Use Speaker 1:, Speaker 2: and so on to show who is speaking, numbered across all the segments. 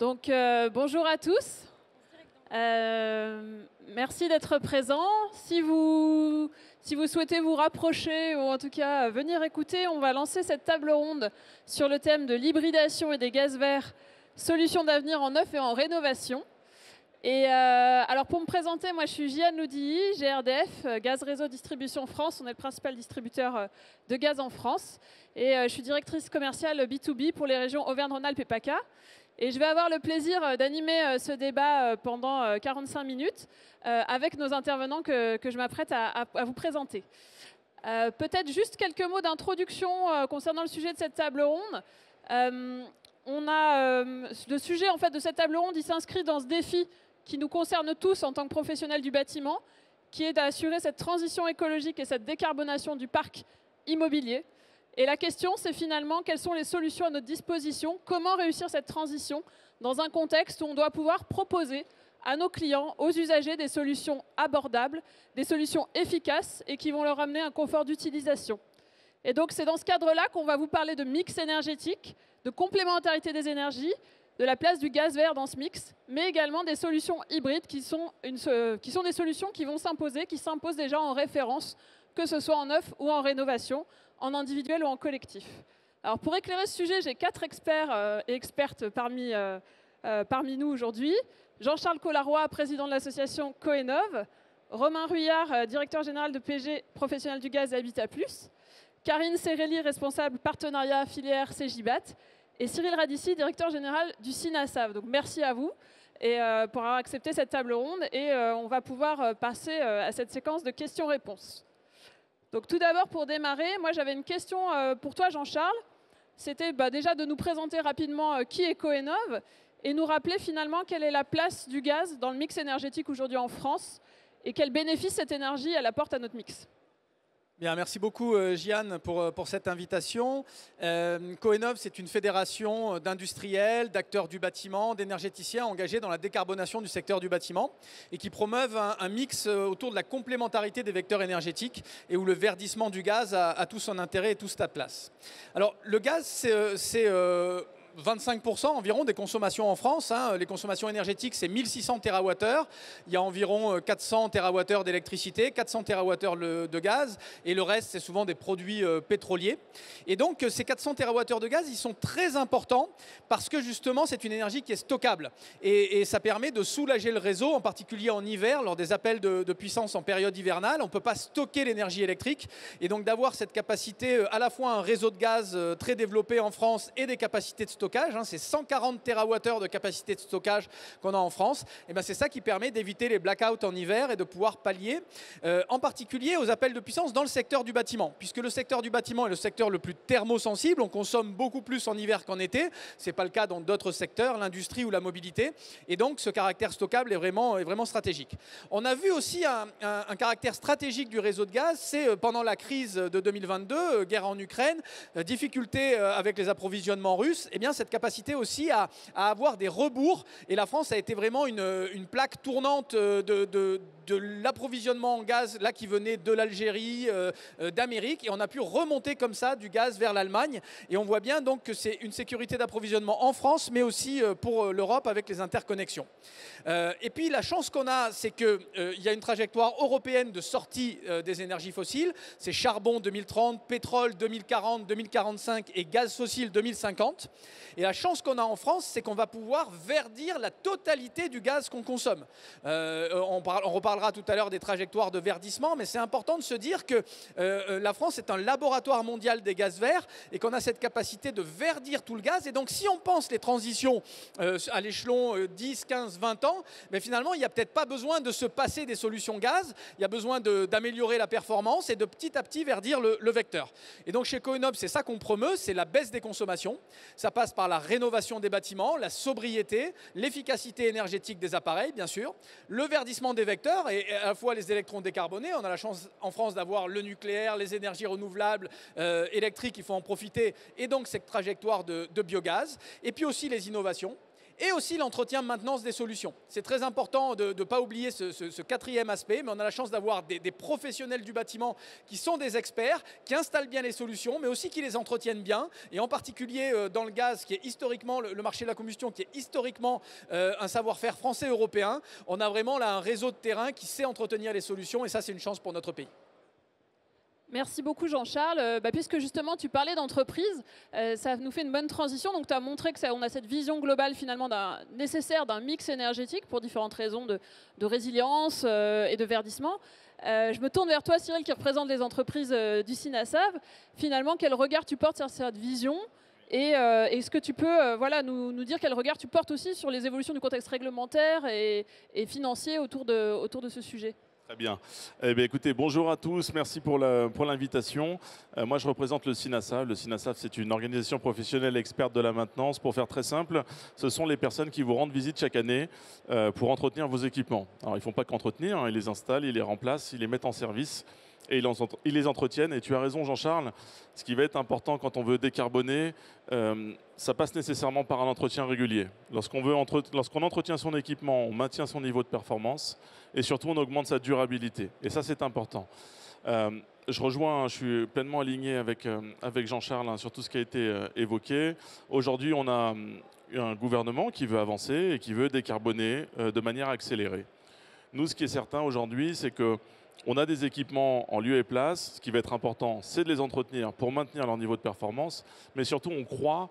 Speaker 1: Bonjour à tous. Merci d'être présents. Si vous souhaitez vous rapprocher ou en tout cas venir écouter, on va lancer cette table ronde sur le thème de l'hybridation et des gaz verts, solutions d'avenir en neuf et en rénovation. Et alors pour me présenter, moi je suis Jiane Loudilly, GRDF, Gaz Réseau Distribution France. On est le principal distributeur de gaz en France. Et je suis directrice commerciale B2B pour les régions Auvergne-Rhône-Alpes et PACA. Et je vais avoir le plaisir d'animer ce débat pendant 45 minutes avec nos intervenants que je m'apprête à vous présenter. Peut-être juste quelques mots d'introduction concernant le sujet de cette table ronde. Le sujet en fait, de cette table ronde, il s'inscrit dans ce défi qui nous concerne tous en tant que professionnels du bâtiment, qui est d'assurer cette transition écologique et cette décarbonation du parc immobilier. Et la question, c'est finalement quelles sont les solutions à notre disposition, comment réussir cette transition dans un contexte où on doit pouvoir proposer à nos clients, aux usagers, des solutions abordables, des solutions efficaces et qui vont leur amener un confort d'utilisation. Et donc c'est dans ce cadre-là qu'on va vous parler de mix énergétique, de complémentarité des énergies, de la place du gaz vert dans ce mix, mais également des solutions hybrides qui sont des solutions qui vont s'imposer, qui s'imposent déjà en référence, que ce soit en neuf ou en rénovation, en individuel ou en collectif. Alors pour éclairer ce sujet, j'ai 4 experts et expertes parmi nous aujourd'hui. Jean-Charles Collaroy, président de l'association Coenov, Romain Ruyard, directeur général de PG Professionnel du Gaz et Habitat Plus, Karine Serrelli, responsable partenariat filière CGIBAT, et Cyril Radici, directeur général du CINASAV. Donc merci à vous pour avoir accepté cette table ronde et on va pouvoir passer à cette séquence de questions-réponses. Donc tout d'abord, pour démarrer, moi j'avais une question pour toi Jean-Charles. C'était déjà de nous présenter rapidement qui est Coenov et nous rappeler finalement quelle est la place du gaz dans le mix énergétique aujourd'hui en France et quels bénéfices cette énergie elle apporte à notre mix.
Speaker 2: Bien, merci beaucoup Jiane pour cette invitation. Coenov, c'est une fédération d'industriels, d'acteurs du bâtiment, d'énergéticiens engagés dans la décarbonation du secteur du bâtiment et qui promeuvent un mix autour de la complémentarité des vecteurs énergétiques et où le verdissement du gaz a tout son intérêt et toute sa place. Alors le gaz, c'est 25% environ des consommations en France. Les consommations énergétiques, c'est 1600 TWh. Il y a environ 400 TWh d'électricité, 400 TWh de gaz. Et le reste, c'est souvent des produits pétroliers. Et donc, ces 400 TWh de gaz, ils sont très importants parce que justement, c'est une énergie qui est stockable. Et ça permet de soulager le réseau, en particulier en hiver, lors des appels de puissance en période hivernale. On ne peut pas stocker l'énergie électrique. Et donc, d'avoir cette capacité, à la fois un réseau de gaz très développé en France et des capacités de stockage, c'est 140 TWh de capacité de stockage qu'on a en France, et c'est ça qui permet d'éviter les blackouts en hiver et de pouvoir pallier, en particulier aux appels de puissance dans le secteur du bâtiment, puisque le secteur du bâtiment est le secteur le plus thermosensible, on consomme beaucoup plus en hiver qu'en été, ce n'est pas le cas dans d'autres secteurs, l'industrie ou la mobilité, et donc ce caractère stockable est vraiment stratégique. On a vu aussi un caractère stratégique du réseau de gaz, c'est pendant la crise de 2022, guerre en Ukraine, difficulté avec les approvisionnements russes, et bien cette capacité aussi à avoir des rebours. Et la France a été vraiment une plaque tournante de l'approvisionnement en gaz là, qui venait de l'Algérie, d'Amérique. Et on a pu remonter comme ça du gaz vers l'Allemagne. Et on voit bien donc que c'est une sécurité d'approvisionnement en France, mais aussi pour l'Europe avec les interconnexions. Et puis la chance qu'on a, c'est qu'il y a une trajectoire européenne de sortie des énergies fossiles. C'est charbon 2030, pétrole 2040, 2045 et gaz fossile 2050. Et la chance qu'on a en France, c'est qu'on va pouvoir verdir la totalité du gaz qu'on consomme. On reparlera tout à l'heure des trajectoires de verdissement, mais c'est important de se dire que la France est un laboratoire mondial des gaz verts et qu'on a cette capacité de verdir tout le gaz. Et donc, si on pense les transitions à l'échelon 10, 15, 20 ans, mais finalement, il n'y a peut-être pas besoin de se passer des solutions gaz. Il y a besoin d'améliorer la performance et de petit à petit verdir le vecteur. Et donc, chez Coenov, c'est ça qu'on promeut, c'est la baisse des consommations. Ça passe par la rénovation des bâtiments, la sobriété, l'efficacité énergétique des appareils, bien sûr, le verdissement des vecteurs et à la fois les électrons décarbonés. On a la chance en France d'avoir le nucléaire, les énergies renouvelables électriques, il faut en profiter, et donc cette trajectoire de biogaz. Et puis aussi les innovations. et aussi l'entretien maintenance des solutions. C'est très important de ne pas oublier ce quatrième aspect, mais on a la chance d'avoir des professionnels du bâtiment qui sont des experts, qui installent bien les solutions, mais aussi qui les entretiennent bien, et en particulier dans le gaz, qui est historiquement le marché de la combustion, qui est historiquement un savoir-faire français-européen. On a vraiment là un réseau de terrain qui sait entretenir les solutions, et ça c'est une chance pour notre pays.
Speaker 1: Merci beaucoup Jean-Charles. Puisque justement tu parlais d'entreprise, ça nous fait une bonne transition. Donc tu as montré qu'on a cette vision globale finalement nécessaire d'un mix énergétique pour différentes raisons de résilience et de verdissement. Je me tourne vers toi Cyril qui représente les entreprises du CINASAV. Finalement, quel regard tu portes sur cette vision et est-ce que tu peux nous dire quel regard tu portes aussi sur les évolutions du contexte réglementaire et financier autour de ce sujet?
Speaker 3: Très bien. Eh bien, écoutez, bonjour à tous. Merci pour l'invitation. Moi, je représente le CINASAV. Le CINASAV, c'est une organisation professionnelle experte de la maintenance. Pour faire très simple, ce sont les personnes qui vous rendent visite chaque année pour entretenir vos équipements. Alors, ils ne font pas qu'entretenir, hein, ils les installent, ils les remplacent, ils les mettent en service et ils les entretiennent. Et tu as raison, Jean-Charles, ce qui va être important quand on veut décarboner, ça passe nécessairement par un entretien régulier. Lorsqu'on entretient son équipement, on maintient son niveau de performance et surtout on augmente sa durabilité. Et ça, c'est important. Je suis pleinement aligné avec Jean-Charles hein, sur tout ce qui a été évoqué. Aujourd'hui, on a un gouvernement qui veut avancer et qui veut décarboner de manière accélérée. Nous, ce qui est certain aujourd'hui, c'est que on a des équipements en lieu et place. Ce qui va être important, c'est de les entretenir pour maintenir leur niveau de performance. Mais surtout, on croit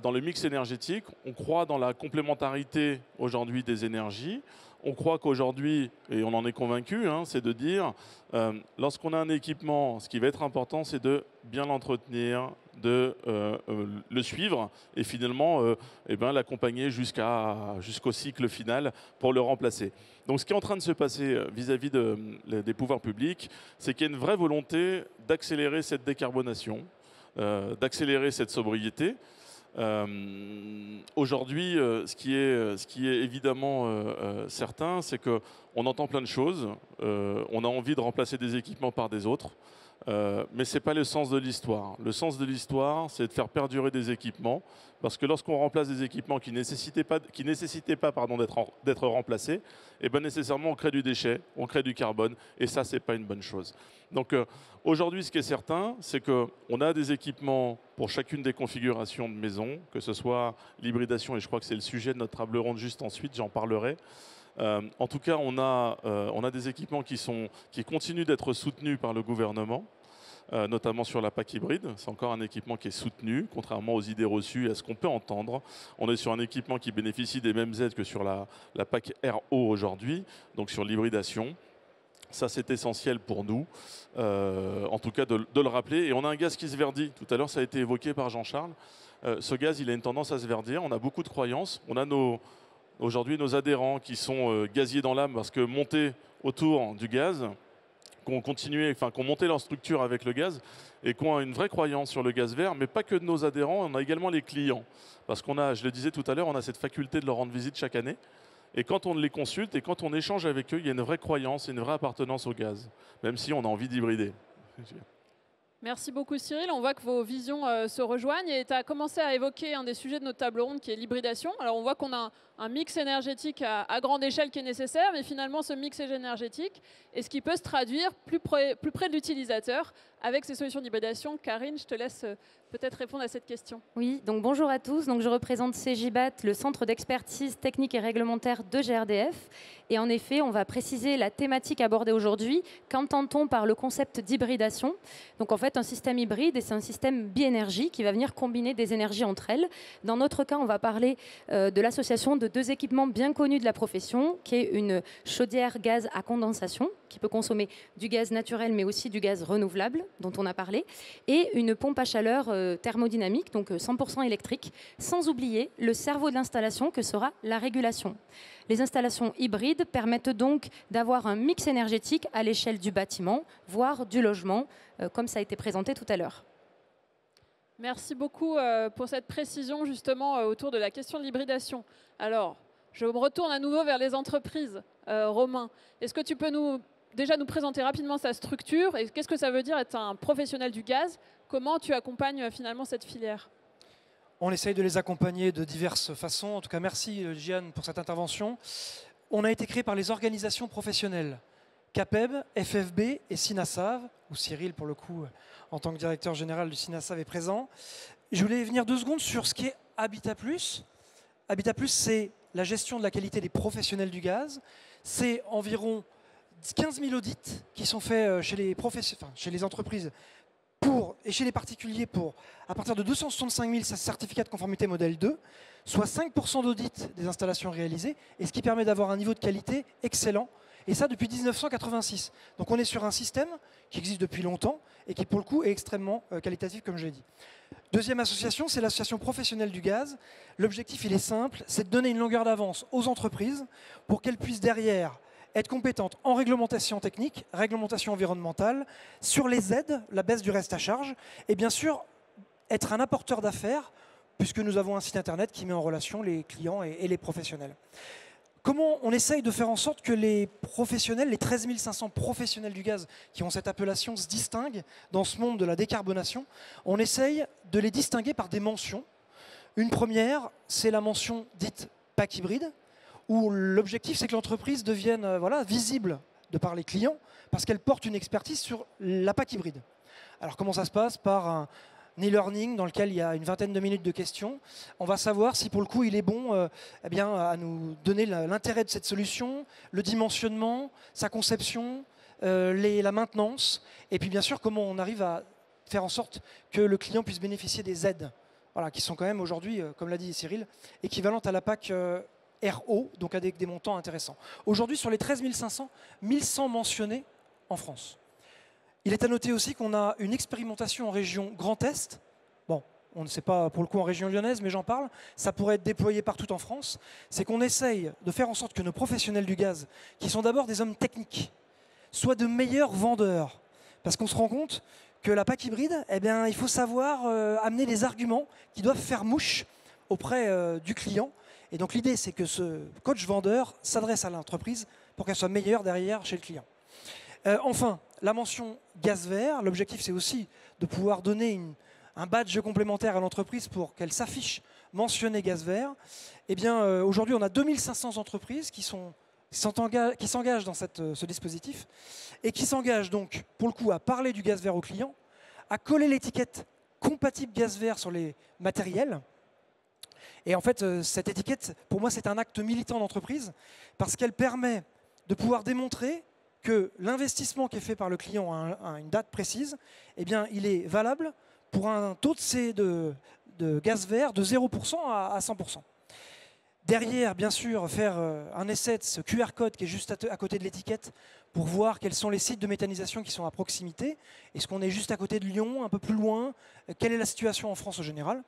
Speaker 3: dans le mix énergétique. On croit dans la complémentarité aujourd'hui des énergies. On croit qu'aujourd'hui, et on en est convaincu, hein, c'est de dire, lorsqu'on a un équipement, ce qui va être important, c'est de bien l'entretenir, de le suivre et finalement l'accompagner jusqu'au cycle final pour le remplacer. Donc ce qui est en train de se passer vis-à-vis des pouvoirs publics, c'est qu'il y a une vraie volonté d'accélérer cette décarbonation, d'accélérer cette sobriété. Aujourd'hui, ce qui est évidemment certain, c'est qu'on entend plein de choses. On a envie de remplacer des équipements par des autres. Mais ce n'est pas le sens de l'histoire. Le sens de l'histoire, c'est de faire perdurer des équipements. Parce que lorsqu'on remplace des équipements qui nécessitaient pas d'être remplacés, et bien nécessairement on crée du déchet, on crée du carbone. Et ça, ce n'est pas une bonne chose. Donc aujourd'hui, ce qui est certain, c'est qu'on a des équipements pour chacune des configurations de maison, que ce soit l'hybridation, et je crois que c'est le sujet de notre table ronde juste ensuite, j'en parlerai. En tout cas, on a des équipements qui continuent d'être soutenus par le gouvernement, notamment sur la PAC hybride. C'est encore un équipement qui est soutenu, contrairement aux idées reçues et à ce qu'on peut entendre. On est sur un équipement qui bénéficie des mêmes aides que sur la PAC RO aujourd'hui, donc sur l'hybridation. Ça, c'est essentiel pour nous, en tout cas de le rappeler. Et on a un gaz qui se verdit. Tout à l'heure, ça a été évoqué par Jean-Charles. Ce gaz, il a une tendance à se verdir. On a beaucoup de croyances. On a aujourd'hui nos adhérents qui sont gaziers dans l'âme parce que montés autour du gaz, qui ont monté leur structure avec le gaz et qui ont une vraie croyance sur le gaz vert, mais pas que de nos adhérents, on a également les clients. Parce qu'on a, je le disais tout à l'heure, on a cette faculté de leur rendre visite chaque année. Et quand on les consulte et quand on échange avec eux, il y a une vraie croyance et une vraie appartenance au gaz, même si on a envie d'hybrider.
Speaker 1: Merci beaucoup Cyril, on voit que vos visions se rejoignent et tu as commencé à évoquer un des sujets de notre table ronde qui est l'hybridation. Alors on voit qu'on a un mix énergétique à grande échelle qui est nécessaire, mais finalement ce mix énergétique, est-ce qu'il peut se traduire plus près de l'utilisateur avec ces solutions d'hybridation? Karine, je te laisse peut-être répondre à cette question.
Speaker 4: Oui, donc bonjour à tous. Donc, je représente CEGIBAT, le Centre d'expertise technique et réglementaire de GRDF. Et en effet, on va préciser la thématique abordée aujourd'hui. Qu'entend-on par le concept d'hybridation? Donc en fait, un système hybride, c'est un système bi-énergie qui va venir combiner des énergies entre elles. Dans notre cas, on va parler de l'association de deux équipements bien connus de la profession, qui est une chaudière gaz à condensation, qui peut consommer du gaz naturel, mais aussi du gaz renouvelable, dont on a parlé, et une pompe à chaleur thermodynamique, donc 100% électrique, sans oublier le cerveau de l'installation que sera la régulation. Les installations hybrides permettent donc d'avoir un mix énergétique à l'échelle du bâtiment, voire du logement, comme ça a été présenté tout à l'heure.
Speaker 1: Merci beaucoup pour cette précision justement autour de la question de l'hybridation. Alors, je me retourne à nouveau vers les entreprises. Romain, est-ce que tu peux déjà nous présenter rapidement sa structure et qu'est-ce que ça veut dire être un professionnel du gaz? Comment tu accompagnes finalement cette filière?
Speaker 5: On essaye de les accompagner de diverses façons. En tout cas, merci Gian pour cette intervention. On a été créé par les organisations professionnelles, CAPEB, FFB et SINASAV, où Cyril, pour le coup, en tant que directeur général du SINASAV, est présent. Je voulais venir 2 secondes sur ce qu'est Habitat+. Habitat+, c'est la gestion de la qualité des professionnels du gaz. C'est environ 15 000 audits qui sont faits chez les entreprises et chez les particuliers à partir de 265 000 certificats de conformité modèle 2, soit 5% d'audits des installations réalisées, et ce qui permet d'avoir un niveau de qualité excellent, et ça depuis 1986. Donc on est sur un système qui existe depuis longtemps et qui pour le coup est extrêmement qualitatif, comme je l'ai dit. Deuxième association, c'est l'association professionnelle du gaz. L'objectif, il est simple, c'est de donner une longueur d'avance aux entreprises pour qu'elles puissent derrière être compétentes en réglementation technique, réglementation environnementale, sur les aides, la baisse du reste à charge, et bien sûr, être un apporteur d'affaires, puisque nous avons un site internet qui met en relation les clients et les professionnels. Comment on essaye de faire en sorte que les professionnels, les 13 500 professionnels du gaz qui ont cette appellation se distinguent dans ce monde de la décarbonation? On essaye de les distinguer par des mentions. Une première, c'est la mention dite PAC hybride, où l'objectif, c'est que l'entreprise devienne visible de par les clients, parce qu'elle porte une expertise sur la PAC hybride. Alors comment ça se passe? Par un e-learning dans lequel il y a une vingtaine de minutes de questions. On va savoir si pour le coup il est bon à nous donner l'intérêt de cette solution, le dimensionnement, sa conception, la maintenance, et puis bien sûr comment on arrive à faire en sorte que le client puisse bénéficier des aides, qui sont quand même aujourd'hui, comme l'a dit Cyril, équivalentes à la PAC RO, donc avec des montants intéressants. Aujourd'hui, sur les 13 500, 1100 mentionnés en France. Il est à noter aussi qu'on a une expérimentation en région Grand Est. Bon, on ne sait pas pour le coup en région lyonnaise, mais j'en parle. Ça pourrait être déployé partout en France. C'est qu'on essaye de faire en sorte que nos professionnels du gaz, qui sont d'abord des hommes techniques, soient de meilleurs vendeurs. Parce qu'on se rend compte que la PAC hybride, il faut savoir amener les arguments qui doivent faire mouche auprès du client. Et donc l'idée, c'est que ce coach vendeur s'adresse à l'entreprise pour qu'elle soit meilleure derrière chez le client. Enfin, la mention gaz vert, l'objectif c'est aussi de pouvoir donner un badge complémentaire à l'entreprise pour qu'elle s'affiche mentionnée gaz vert. Aujourd'hui, on a 2500 entreprises qui s'engagent dans ce dispositif et qui s'engagent donc, pour le coup, à parler du gaz vert au client, à coller l'étiquette compatible gaz vert sur les matériels. Et en fait, cette étiquette, pour moi, c'est un acte militant d'entreprise parce qu'elle permet de pouvoir démontrer que l'investissement qui est fait par le client à une date précise, il est valable pour un taux de gaz vert de 0% à 100%. Derrière, bien sûr, faire un essai de ce QR code qui est juste à côté de l'étiquette pour voir quels sont les sites de méthanisation qui sont à proximité. Est-ce qu'on est juste à côté de Lyon, un peu plus loin? Quelle est la situation en France au général?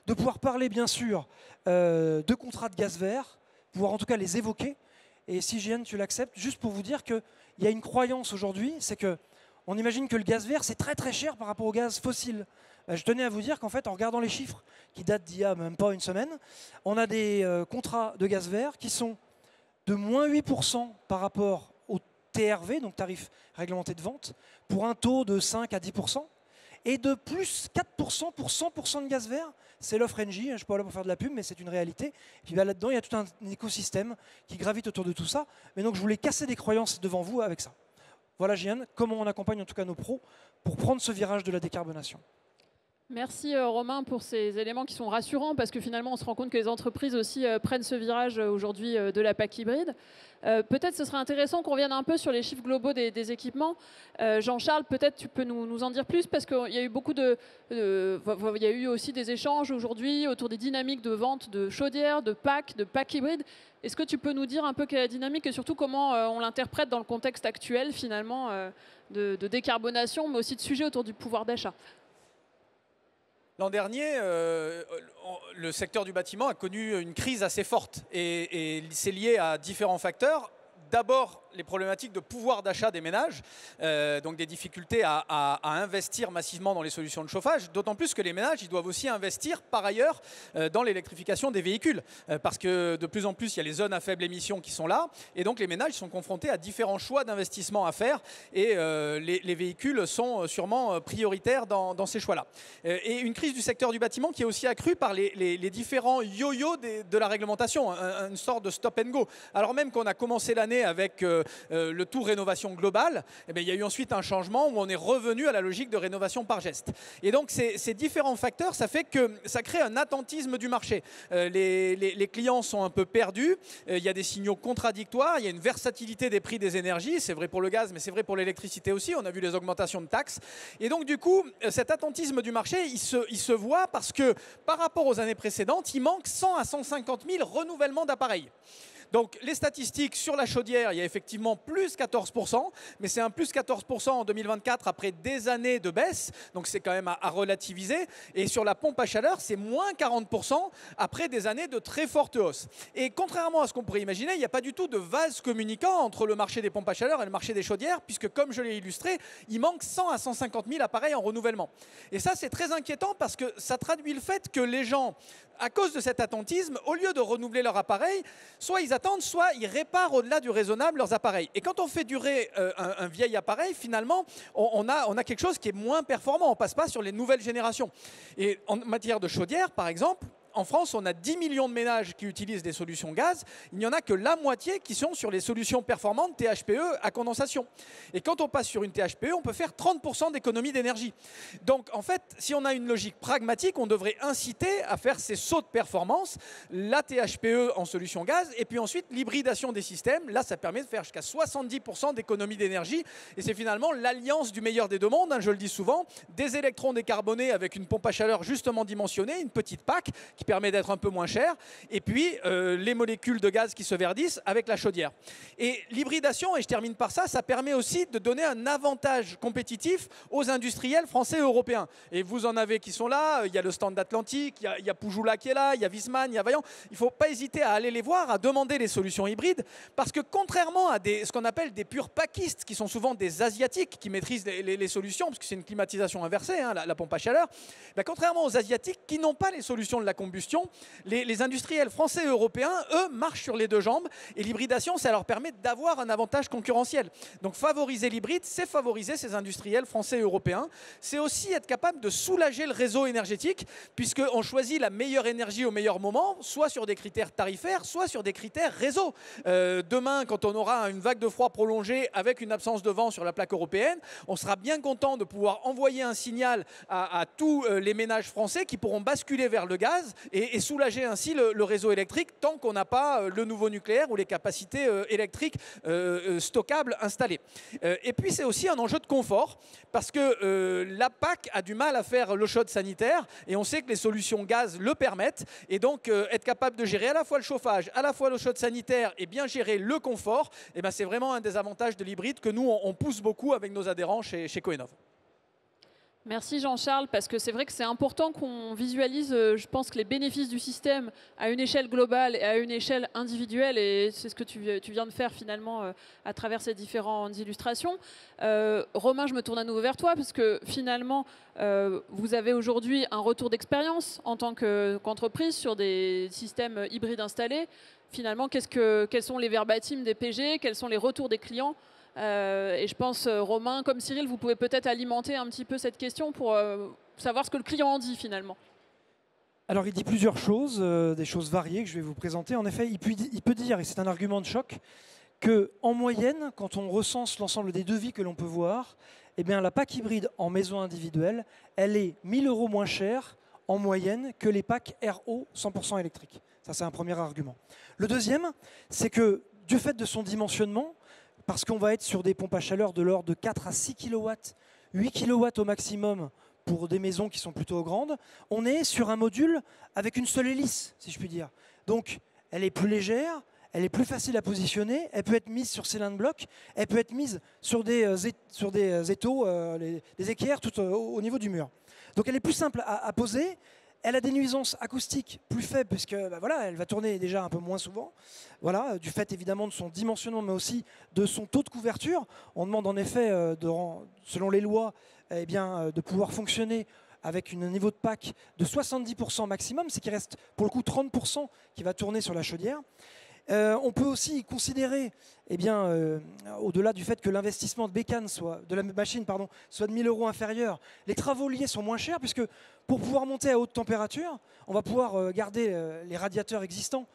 Speaker 5: De pouvoir parler, bien sûr, de contrats de gaz vert, pouvoir en tout cas les évoquer. Et si Gian, tu l'acceptes, juste pour vous dire qu'il y a une croyance aujourd'hui, c'est qu'on imagine que le gaz vert, c'est très très cher par rapport au gaz fossile. Je tenais à vous dire qu'en fait, en regardant les chiffres qui datent d'il y a même pas une semaine, on a des contrats de gaz vert qui sont de moins 8% par rapport au TRV, donc tarif réglementé de vente, pour un taux de 5 à 10%, et de plus 4% pour 100% de gaz vert. C'est l'offre Engie, je ne suis pas là pour faire de la pub, mais c'est une réalité. Et puis là-dedans, il y a tout un écosystème qui gravite autour de tout ça. Mais donc, je voulais casser des croyances devant vous avec ça. Voilà, Gian, comment on accompagne en tout cas nos pros pour prendre ce virage de la décarbonation.
Speaker 1: Merci Romain pour ces éléments qui sont rassurants parce que finalement on se rend compte que les entreprises aussi prennent ce virage aujourd'hui de la PAC hybride. Peut-être ce serait intéressant qu'on revienne un peu sur les chiffres globaux des équipements. Jean-Charles, peut-être tu peux nous en dire plus parce qu'il y a eu il y a eu aussi des échanges aujourd'hui autour des dynamiques de vente de chaudières, de PAC hybride. Est-ce que tu peux nous dire un peu quelle est la dynamique et surtout comment on l'interprète dans le contexte actuel finalement de décarbonation mais aussi de sujets autour du pouvoir d'achat?
Speaker 2: L'an dernier, le secteur du bâtiment a connu une crise assez forte et c'est lié à différents facteurs. D'abord, les problématiques de pouvoir d'achat des ménages, donc des difficultés à investir massivement dans les solutions de chauffage, d'autant plus que les ménages ils doivent aussi investir par ailleurs dans l'électrification des véhicules, parce que de plus en plus il y a les zones à faible émission qui sont là, et donc les ménages sont confrontés à différents choix d'investissement à faire, et les véhicules sont sûrement prioritaires dans ces choix-là. Et une crise du secteur du bâtiment qui est aussi accrue par les différents yo-yo de la réglementation, une sorte de stop and go. Alors même qu'on a commencé l'année avec le tout rénovation globale, eh bien, il y a eu ensuite un changement où on est revenu à la logique de rénovation par geste. Et donc ces différents facteurs, ça fait que ça crée un attentisme du marché. Les clients sont un peu perdus, il y a des signaux contradictoires, il y a une versatilité des prix des énergies, c'est vrai pour le gaz, mais c'est vrai pour l'électricité aussi, on a vu les augmentations de taxes. Et donc du coup, cet attentisme du marché, il se voit parce que par rapport aux années précédentes, il manque 100 à 150 000 renouvellements d'appareils. Donc les statistiques sur la chaudière, il y a effectivement plus 14%, mais c'est un plus 14% en 2024 après des années de baisse, donc c'est quand même à relativiser. Et sur la pompe à chaleur, c'est moins 40% après des années de très forte hausse. Et contrairement à ce qu'on pourrait imaginer, il n'y a pas du tout de vase communicant entre le marché des pompes à chaleur et le marché des chaudières, puisque comme je l'ai illustré, il manque 100 à 150 000 appareils en renouvellement. Et ça, c'est très inquiétant parce que ça traduit le fait que les gens, à cause de cet attentisme, au lieu de renouveler leur appareil, soit ils attendent, soit ils réparent au-delà du raisonnable leurs appareils. Et quand on fait durer un vieil appareil, finalement, on a quelque chose qui est moins performant. On ne passe pas sur les nouvelles générations. Et en matière de chaudière, par exemple, en France, on a 10 millions de ménages qui utilisent des solutions gaz. Il n'y en a que la moitié qui sont sur les solutions performantes THPE à condensation. Et quand on passe sur une THPE, on peut faire 30% d'économie d'énergie. Donc, en fait, si on a une logique pragmatique, on devrait inciter à faire ces sauts de performance, la THPE en solution gaz, et puis ensuite l'hybridation des systèmes. Là, ça permet de faire jusqu'à 70% d'économie d'énergie. Et c'est finalement l'alliance du meilleur des deux mondes, hein, je le dis souvent, des électrons décarbonés avec une pompe à chaleur justement dimensionnée, une petite PAC, qui permet d'être un peu moins cher, et puis les molécules de gaz qui se verdissent avec la chaudière. Et l'hybridation, et je termine par ça, ça permet aussi de donner un avantage compétitif aux industriels français et européens. Et vous en avez qui sont là, il y a le stand d'Atlantique, il y a Pujula qui est là, il y a Viessmann, il y a Vaillant. Il ne faut pas hésiter à aller les voir, à demander les solutions hybrides, parce que contrairement à ce qu'on appelle des purs paquistes, qui sont souvent des Asiatiques qui maîtrisent les solutions, parce que c'est une climatisation inversée, hein, la pompe à chaleur, ben, contrairement aux Asiatiques qui n'ont pas les solutions de la combustion, les industriels français et européens, eux, marchent sur les deux jambes, et l'hybridation, ça leur permet d'avoir un avantage concurrentiel. Donc favoriser l'hybride, c'est favoriser ces industriels français et européens. C'est aussi être capable de soulager le réseau énergétique, puisqu'on choisit la meilleure énergie au meilleur moment, soit sur des critères tarifaires, soit sur des critères réseau. Demain, quand on aura une vague de froid prolongée avec une absence de vent sur la plaque européenne, on sera bien content de pouvoir envoyer un signal à tous les ménages français qui pourront basculer vers le gaz et soulager ainsi le réseau électrique tant qu'on n'a pas le nouveau nucléaire ou les capacités électriques stockables installées. Et puis c'est aussi un enjeu de confort parce que la PAC a du mal à faire l'eau chaude sanitaire et on sait que les solutions gaz le permettent, et donc être capable de gérer à la fois le chauffage, à la fois l'eau chaude sanitaire et bien gérer le confort, et ben c'est vraiment un des avantages de l'hybride que nous on pousse beaucoup avec nos adhérents chez Coenov.
Speaker 1: Merci Jean-Charles, parce que c'est vrai que c'est important qu'on visualise, je pense, que les bénéfices du système à une échelle globale et à une échelle individuelle, et c'est ce que tu viens de faire finalement à travers ces différentes illustrations. Romain, je me tourne à nouveau vers toi, parce que finalement, vous avez aujourd'hui un retour d'expérience en tant qu'entreprise sur des systèmes hybrides installés. Finalement, quels sont les verbatims des PG, quels sont les retours des clients ? Et je pense, Romain, comme Cyril, vous pouvez peut-être alimenter un petit peu cette question pour savoir ce que le client en dit finalement.
Speaker 5: Alors il dit plusieurs choses, des choses variées que je vais vous présenter. En effet, il peut dire, et c'est un argument de choc, qu'en moyenne, quand on recense l'ensemble des devis que l'on peut voir, eh bien, la PAC hybride en maison individuelle, elle est 1 000 € moins chère en moyenne que les PAC RO 100% électriques. Ça, c'est un premier argument. Le deuxième, c'est que du fait de son dimensionnement, parce qu'on va être sur des pompes à chaleur de l'ordre de 4 à 6 kW, 8 kW au maximum pour des maisons qui sont plutôt grandes, on est sur un module avec une seule hélice, si je puis dire. Donc, elle est plus légère, elle est plus facile à positionner, elle peut être mise sur cylindre bloc, elle peut être mise sur des étaux, des équerres tout au niveau du mur. Donc, elle est plus simple à poser, Elle a des nuisances acoustiques plus faibles puisque voilà, elle va tourner déjà un peu moins souvent. Voilà, du fait évidemment de son dimensionnement mais aussi de son taux de couverture. On demande en effet, selon les lois, eh bien, de pouvoir fonctionner avec un niveau de PAC de 70% maximum, c'est qu'il reste pour le coup 30% qui va tourner sur la chaudière. On peut aussi considérer, eh bien, au-delà du fait que l'investissement de bécane de la machine soit de 1 000 € inférieur, les travaux liés sont moins chers puisque pour pouvoir monter à haute température, on va pouvoir garder les radiateurs existants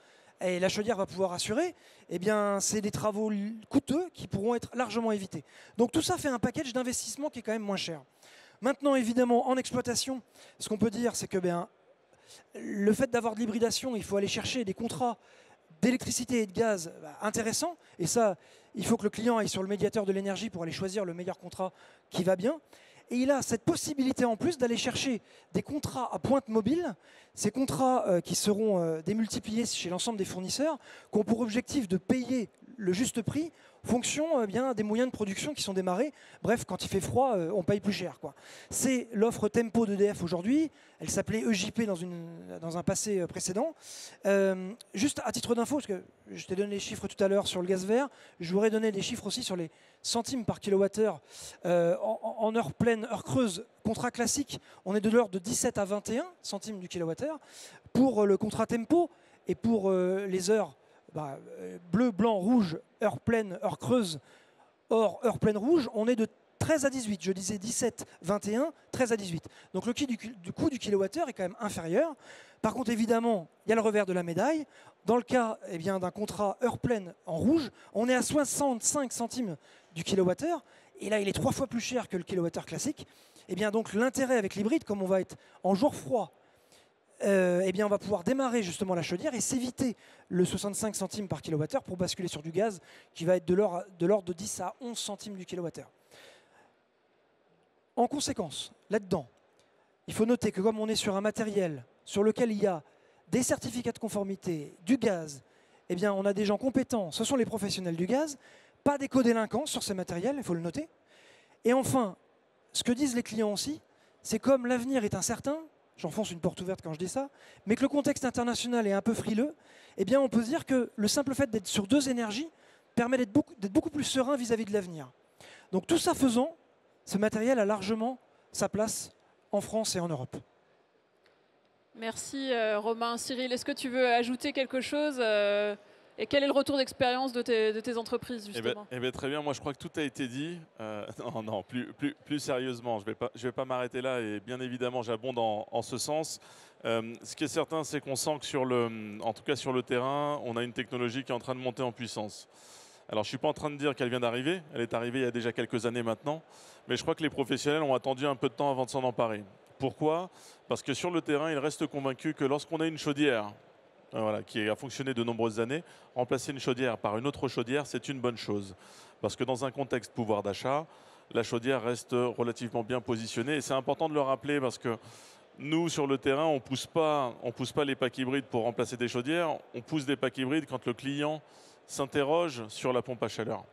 Speaker 5: et la chaudière va pouvoir assurer. Eh bien, c'est des travaux coûteux qui pourront être largement évités. Donc tout ça fait un package d'investissement qui est quand même moins cher. Maintenant, évidemment, en exploitation, ce qu'on peut dire, c'est que le fait d'avoir de l'hybridation, il faut aller chercher des contrats d'électricité et de gaz intéressants. Et ça, il faut que le client aille sur le médiateur de l'énergie pour aller choisir le meilleur contrat qui va bien. Et il a cette possibilité en plus d'aller chercher des contrats à pointe mobile, ces contrats qui seront démultipliés chez l'ensemble des fournisseurs, qui ont pour objectif de payer le juste prix fonction bien des moyens de production qui sont démarrés. Bref, quand il fait froid, on paye plus cher, quoi. C'est l'offre Tempo d'EDF aujourd'hui. Elle s'appelait EJP dans un passé précédent. Juste à titre d'info, parce que je t'ai donné les chiffres tout à l'heure sur le gaz vert, je voudrais donner des chiffres aussi sur les centimes par kilowattheure en heure pleine, heure creuse. Contrat classique, on est de l'ordre de 17 à 21 centimes du kilowattheure. Pour le contrat Tempo et pour les heures bleu, blanc, rouge, heure pleine, heure creuse, or heure pleine rouge, on est de 13 à 18. Je disais 17, 21, 13 à 18. Donc le coût du kilowattheure est quand même inférieur. Par contre, évidemment, il y a le revers de la médaille. Dans le cas d'un contrat heure pleine en rouge, on est à 65 centimes du kilowattheure. Et là, il est 3 fois plus cher que le kilowattheure classique. Et bien donc l'intérêt avec l'hybride, comme on va être en jour froid, on va pouvoir démarrer justement la chaudière et s'éviter le 65 centimes par kilowattheure pour basculer sur du gaz qui va être de l'ordre de 10 à 11 centimes du kilowattheure. En conséquence, là-dedans, il faut noter que comme on est sur un matériel sur lequel il y a des certificats de conformité, du gaz, eh bien on a des gens compétents, ce sont les professionnels du gaz, pas d'éco-délinquance sur ces matériels, il faut le noter. Et enfin, ce que disent les clients aussi, c'est comme l'avenir est incertain, j'enfonce une porte ouverte quand je dis ça, mais que le contexte international est un peu frileux, eh bien on peut se dire que le simple fait d'être sur 2 énergies permet d'être beaucoup plus serein vis-à-vis de l'avenir. Donc tout ça faisant, ce matériel a largement sa place en France et en Europe.
Speaker 1: Merci Romain. Cyril, est-ce que tu veux ajouter quelque chose et quel est le retour d'expérience de tes entreprises justement?
Speaker 3: Très bien, moi je crois que tout a été dit. Non, plus sérieusement, je vais pas m'arrêter là et bien évidemment j'abonde en ce sens. Ce qui est certain, c'est qu'on sent que en tout cas sur le terrain, on a une technologie qui est en train de monter en puissance. Alors je ne suis pas en train de dire qu'elle vient d'arriver, elle est arrivée il y a déjà quelques années maintenant, mais je crois que les professionnels ont attendu un peu de temps avant de s'en emparer. Pourquoi? Parce que sur le terrain, ils restent convaincus que lorsqu'on a une chaudière qui a fonctionné de nombreuses années, remplacer une chaudière par une autre chaudière, c'est une bonne chose. Parce que dans un contexte pouvoir d'achat, la chaudière reste relativement bien positionnée. Et c'est important de le rappeler parce que nous, sur le terrain, on pousse pas les packs hybrides pour remplacer des chaudières. On pousse des packs hybrides quand le client s'interroge sur la pompe à chaleur.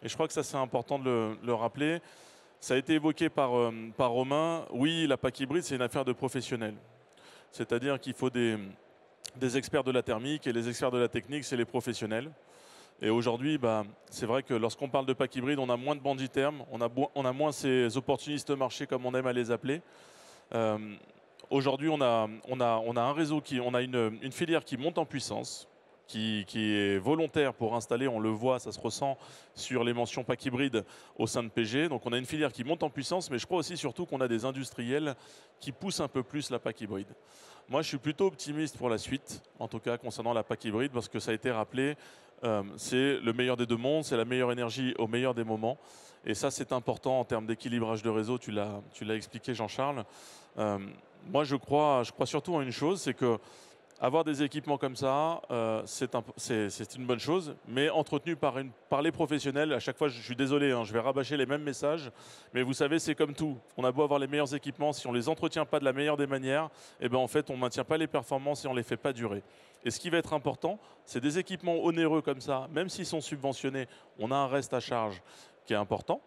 Speaker 3: Et je crois que ça, c'est important de le rappeler. Ça a été évoqué par Romain. Oui, la pack hybride, c'est une affaire de professionnels. C'est-à-dire qu'il faut des experts de la thermique et les experts de la technique, c'est les professionnels. Et aujourd'hui, c'est vrai que lorsqu'on parle de pack hybride, on a moins de banditermes, on a moins ces opportunistes marchés comme on aime à les appeler. Aujourd'hui, on a un réseau, on a une filière qui monte en puissance, qui est volontaire pour installer, on le voit, ça se ressent sur les mentions pack hybride au sein de PG. Donc on a une filière qui monte en puissance, mais je crois aussi surtout qu'on a des industriels qui poussent un peu plus la pack hybride. Moi, je suis plutôt optimiste pour la suite, en tout cas concernant la pack hybride, parce que ça a été rappelé, c'est le meilleur des deux mondes, c'est la meilleure énergie au meilleur des moments. Et ça, c'est important en termes d'équilibrage de réseau, tu l'as expliqué Jean-Charles. Moi, je crois surtout en une chose, c'est que avoir des équipements comme ça, c'est une bonne chose, mais entretenu par les professionnels. À chaque fois, je suis désolé, je vais rabâcher les mêmes messages, mais vous savez, c'est comme tout. On a beau avoir les meilleurs équipements, si on ne les entretient pas de la meilleure des manières, en fait, on ne maintient pas les performances et on ne les fait pas durer. Et ce qui va être important, c'est des équipements onéreux comme ça, même s'ils sont subventionnés, on a un reste à charge qui est important.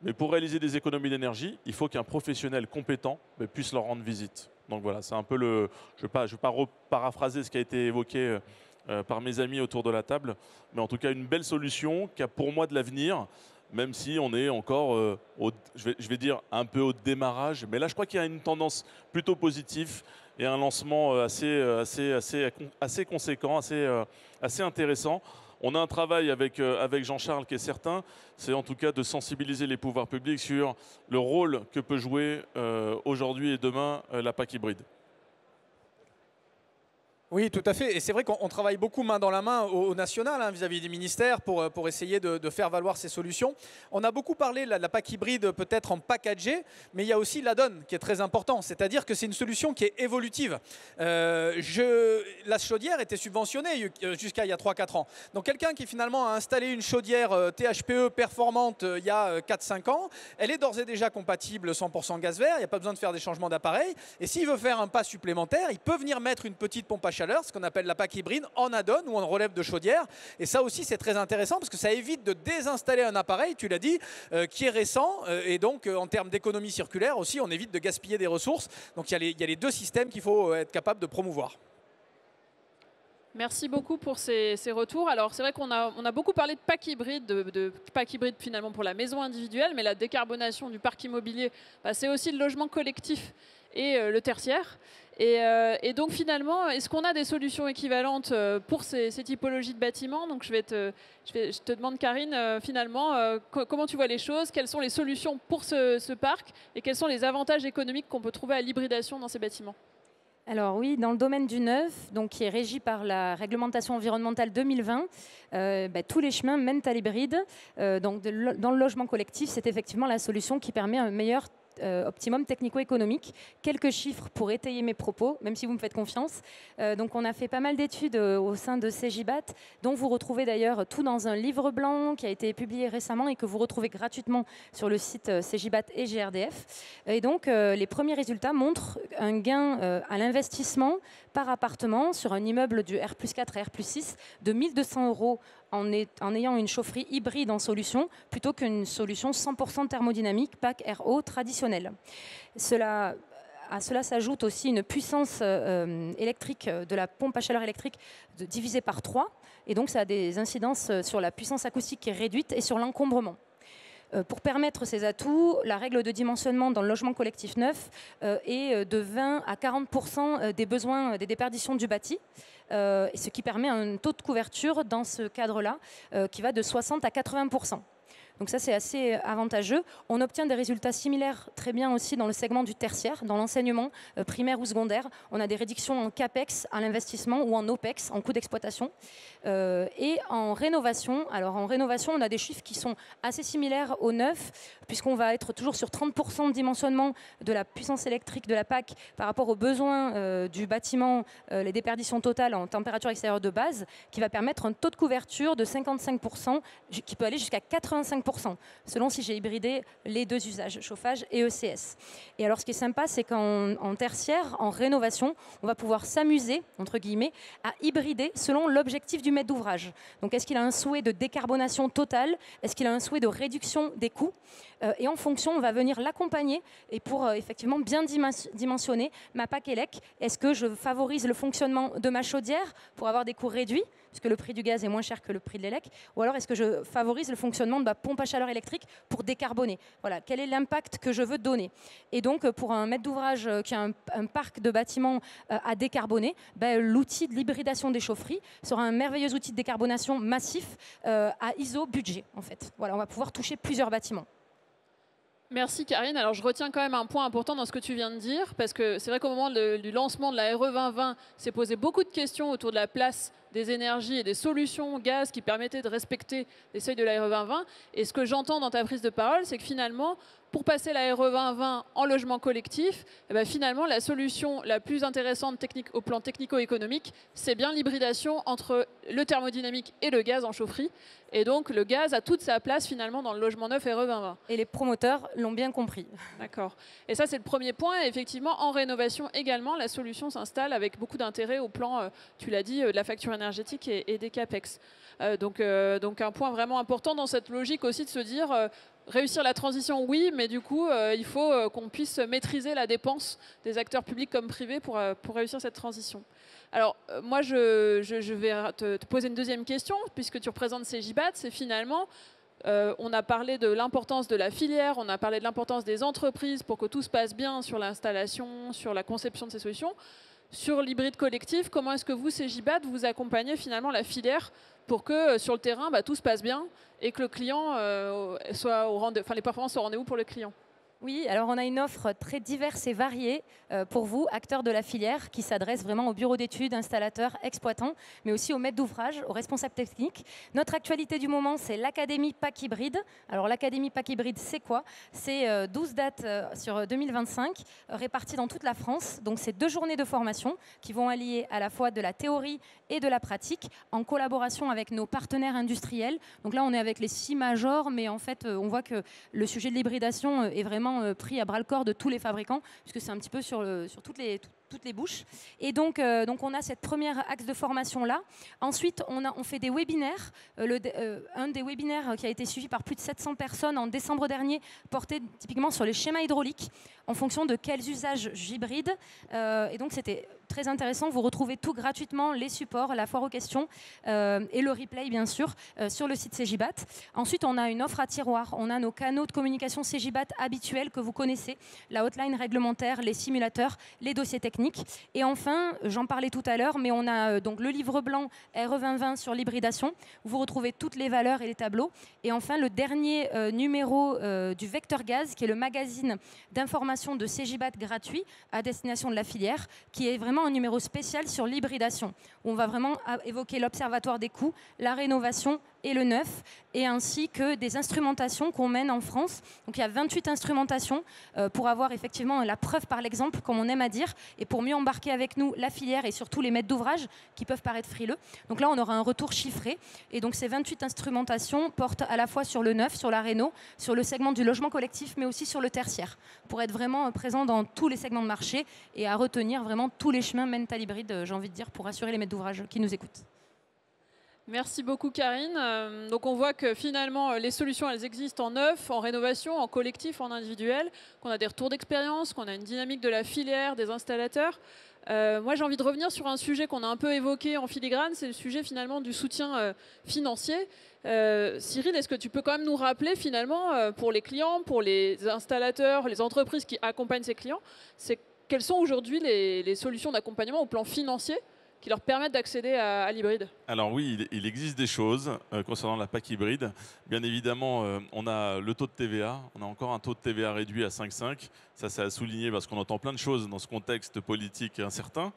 Speaker 3: Mais pour réaliser des économies d'énergie, il faut qu'un professionnel compétent puisse leur rendre visite. Donc voilà, c'est un peu le... Je ne vais pas paraphraser ce qui a été évoqué par mes amis autour de la table, mais en tout cas une belle solution qui a pour moi de l'avenir, même si on est encore, je vais dire, un peu au démarrage. Mais là, je crois qu'il y a une tendance plutôt positive et un lancement assez conséquent, assez intéressant. On a un travail avec Jean-Charles qui est certain, c'est en tout cas de sensibiliser les pouvoirs publics sur le rôle que peut jouer aujourd'hui et demain la PAC hybride.
Speaker 2: Oui, tout à fait. Et c'est vrai qu'on travaille beaucoup main dans la main au national vis-à-vis des ministères pour essayer de faire valoir ces solutions. On a beaucoup parlé de la PAC hybride peut-être en packagé, mais il y a aussi l'add-on qui est très important. C'est-à-dire que c'est une solution qui est évolutive. La chaudière était subventionnée jusqu'à il y a 3-4 ans. Donc quelqu'un qui finalement a installé une chaudière THPE performante il y a 4-5 ans, elle est d'ores et déjà compatible 100% gaz vert. Il n'y a pas besoin de faire des changements d'appareil. Et s'il veut faire un pas supplémentaire, il peut venir mettre une petite pompe à chaleur, ce qu'on appelle la PAC hybride, en add-on ou en relève de chaudière. Et ça aussi, c'est très intéressant parce que ça évite de désinstaller un appareil, tu l'as dit, qui est récent. Et donc, en termes d'économie circulaire aussi, on évite de gaspiller des ressources. Donc, il y a les deux systèmes qu'il faut être capable de promouvoir.
Speaker 1: Merci beaucoup pour ces retours. Alors, c'est vrai qu'on a beaucoup parlé de PAC hybride, de PAC hybride finalement pour la maison individuelle, mais la décarbonation du parc immobilier, c'est aussi le logement collectif et le tertiaire. Et donc finalement, est-ce qu'on a des solutions équivalentes pour ces typologies de bâtiments? Donc je te demande, Karine, finalement, comment tu vois les choses? Quelles sont les solutions pour ce parc? Et quels sont les avantages économiques qu'on peut trouver à l'hybridation dans ces bâtiments?
Speaker 4: Alors oui, dans le domaine du neuf, donc qui est régi par la réglementation environnementale 2020, tous les chemins mènent à l'hybride. Donc dans le logement collectif, c'est effectivement la solution qui permet un meilleur optimum technico-économique. Quelques chiffres pour étayer mes propos, même si vous me faites confiance. Donc on a fait pas mal d'études au sein de CEGIBAT, dont vous retrouvez d'ailleurs tout dans un livre blanc qui a été publié récemment et que vous retrouvez gratuitement sur le site CEGIBAT et GRDF. Et donc les premiers résultats montrent un gain à l'investissement par appartement sur un immeuble du R+4 à R+6 de 1 200 € en ayant une chaufferie hybride en solution plutôt qu'une solution 100% thermodynamique PAC RO traditionnelle. À cela s'ajoute aussi une puissance électrique de la pompe à chaleur électrique divisée par 3. Et donc ça a des incidences sur la puissance acoustique qui est réduite et sur l'encombrement. Pour permettre ces atouts, la règle de dimensionnement dans le logement collectif neuf est de 20 à 40% des besoins des déperditions du bâti, ce qui permet un taux de couverture dans ce cadre-là qui va de 60 à 80%. Donc ça, c'est assez avantageux. On obtient des résultats similaires très bien aussi dans le segment du tertiaire, dans l'enseignement primaire ou secondaire. On a des réductions en CAPEX à l'investissement ou en OPEX, en coût d'exploitation. Et en rénovation, alors en rénovation, on a des chiffres qui sont assez similaires au neuf, puisqu'on va être toujours sur 30% de dimensionnement de la puissance électrique de la PAC par rapport aux besoins du bâtiment, les déperditions totales en température extérieure de base, qui va permettre un taux de couverture de 55%, qui peut aller jusqu'à 85%. Selon si j'ai hybridé les deux usages, chauffage et ECS. Et alors ce qui est sympa, c'est qu'en tertiaire, en rénovation, on va pouvoir s'amuser, entre guillemets, à hybrider selon l'objectif du maître d'ouvrage. Donc est-ce qu'il a un souhait de décarbonation totale? Est-ce qu'il a un souhait de réduction des coûts? Et en fonction, on va venir l'accompagner et pour effectivement bien dimensionner ma PAC élec. Est-ce que je favorise le fonctionnement de ma chaudière pour avoir des coûts réduits, puisque le prix du gaz est moins cher que le prix de l'élec? Ou alors est-ce que je favorise le fonctionnement de ma pompe à chaleur électrique pour décarboner? Voilà, quel est l'impact que je veux donner? Et donc, pour un maître d'ouvrage qui a un parc de bâtiments à décarboner, l'outil de l'hybridation des chaufferies sera un merveilleux outil de décarbonation massif à ISO budget, en fait. Voilà, on va pouvoir toucher plusieurs bâtiments.
Speaker 1: Merci Karine. Alors je retiens quand même un point important dans ce que tu viens de dire, parce que c'est vrai qu'au moment du lancement de la RE 2020, s'est posé beaucoup de questions autour de la place des énergies et des solutions gaz qui permettaient de respecter les seuils de la RE 2020. Et ce que j'entends dans ta prise de parole, c'est que finalement, pour passer la RE 2020 en logement collectif, finalement, la solution la plus intéressante au plan technico-économique, c'est bien l'hybridation entre le thermodynamique et le gaz en chaufferie. Et donc, le gaz a toute sa place finalement dans le logement neuf RE 2020.
Speaker 4: Et les promoteurs l'ont bien compris.
Speaker 1: D'accord. Et ça, c'est le premier point. Et effectivement, en rénovation également, la solution s'installe avec beaucoup d'intérêt au plan, tu l'as dit, de la facture énergétique et des CAPEX. Donc un point vraiment important dans cette logique aussi de se dire... réussir la transition, oui, mais du coup, il faut qu'on puisse maîtriser la dépense des acteurs publics comme privés pour réussir cette transition. Alors, moi, je vais te poser une deuxième question, puisque tu représentes Cegibat. C'est finalement, on a parlé de l'importance de la filière, on a parlé de l'importance des entreprises pour que tout se passe bien sur l'installation, sur la conception de ces solutions. Sur l'hybride collectif, comment est-ce que vous, Cegibat, vous accompagnez finalement la filière pour que sur le terrain, tout se passe bien et que le client soit au rendez-vous, enfin les performances soient au rendez-vous pour le client?
Speaker 4: Oui, alors on a une offre très diverse et variée pour vous, acteurs de la filière, qui s'adresse vraiment aux bureaux d'études, installateurs, exploitants, mais aussi aux maîtres d'ouvrage, aux responsables techniques. Notre actualité du moment, c'est l'Académie PAC Hybride. Alors l'Académie PAC Hybride, c'est quoi? C'est 12 dates sur 2025, réparties dans toute la France. Donc c'est 2 journées de formation qui vont allier à la fois de la théorie et de la pratique, en collaboration avec nos partenaires industriels. Donc là, on est avec les 6 majors, mais en fait, on voit que le sujet de l'hybridation est vraiment pris à bras-le-corps de tous les fabricants, puisque c'est un petit peu sur toutes les bouches. Et donc on a cette première axe de formation-là. Ensuite, on fait des webinaires. Un des webinaires qui a été suivi par plus de 700 personnes en décembre dernier portait typiquement sur les schémas hydrauliques en fonction de quels usages j'hybride. Et donc, c'était très intéressant. Vous retrouvez tout gratuitement, les supports, la foire aux questions et le replay, bien sûr, sur le site Cegibat. Ensuite, on a une offre à tiroir. On a nos canaux de communication Cegibat habituels que vous connaissez, la hotline réglementaire, les simulateurs, les dossiers techniques. Et enfin, j'en parlais tout à l'heure, mais on a donc le livre blanc RE 2020 sur l'hybridation, où vous retrouvez toutes les valeurs et les tableaux. Et enfin, le dernier numéro du Vecteur Gaz, qui est le magazine d'information de Cegibat gratuit à destination de la filière, qui est vraiment un numéro spécial sur l'hybridation, où on va vraiment évoquer l'observatoire des coûts, la rénovation et le neuf, et ainsi que des instrumentations qu'on mène en France. Donc il y a 28 instrumentations pour avoir effectivement la preuve par l'exemple, comme on aime à dire, et pour mieux embarquer avec nous la filière et surtout les maîtres d'ouvrage qui peuvent paraître frileux. Donc là, on aura un retour chiffré, et donc ces 28 instrumentations portent à la fois sur le neuf, sur la réno, sur le segment du logement collectif, mais aussi sur le tertiaire, pour être vraiment présent dans tous les segments de marché et à retenir vraiment tous les chemins mènent à l'hybride, j'ai envie de dire, pour assurer les maîtres d'ouvrage qui nous écoutent.
Speaker 1: Merci beaucoup Karine. Donc on voit que finalement les solutions elles existent en neuf, en rénovation, en collectif, en individuel, qu'on a des retours d'expérience, qu'on a une dynamique de la filière, des installateurs. Moi j'ai envie de revenir sur un sujet qu'on a un peu évoqué en filigrane, c'est le sujet finalement du soutien financier. Cyril, est-ce que tu peux quand même nous rappeler finalement pour les clients, pour les installateurs, les entreprises qui accompagnent ces clients, quelles sont aujourd'hui les solutions d'accompagnement au plan financier qui leur permettent d'accéder à l'hybride?
Speaker 3: Alors oui, il existe des choses concernant la PAC hybride. Bien évidemment, on a le taux de TVA. On a encore un taux de TVA réduit à 5,5. Ça, c'est à souligner parce qu'on entend plein de choses dans ce contexte politique incertain.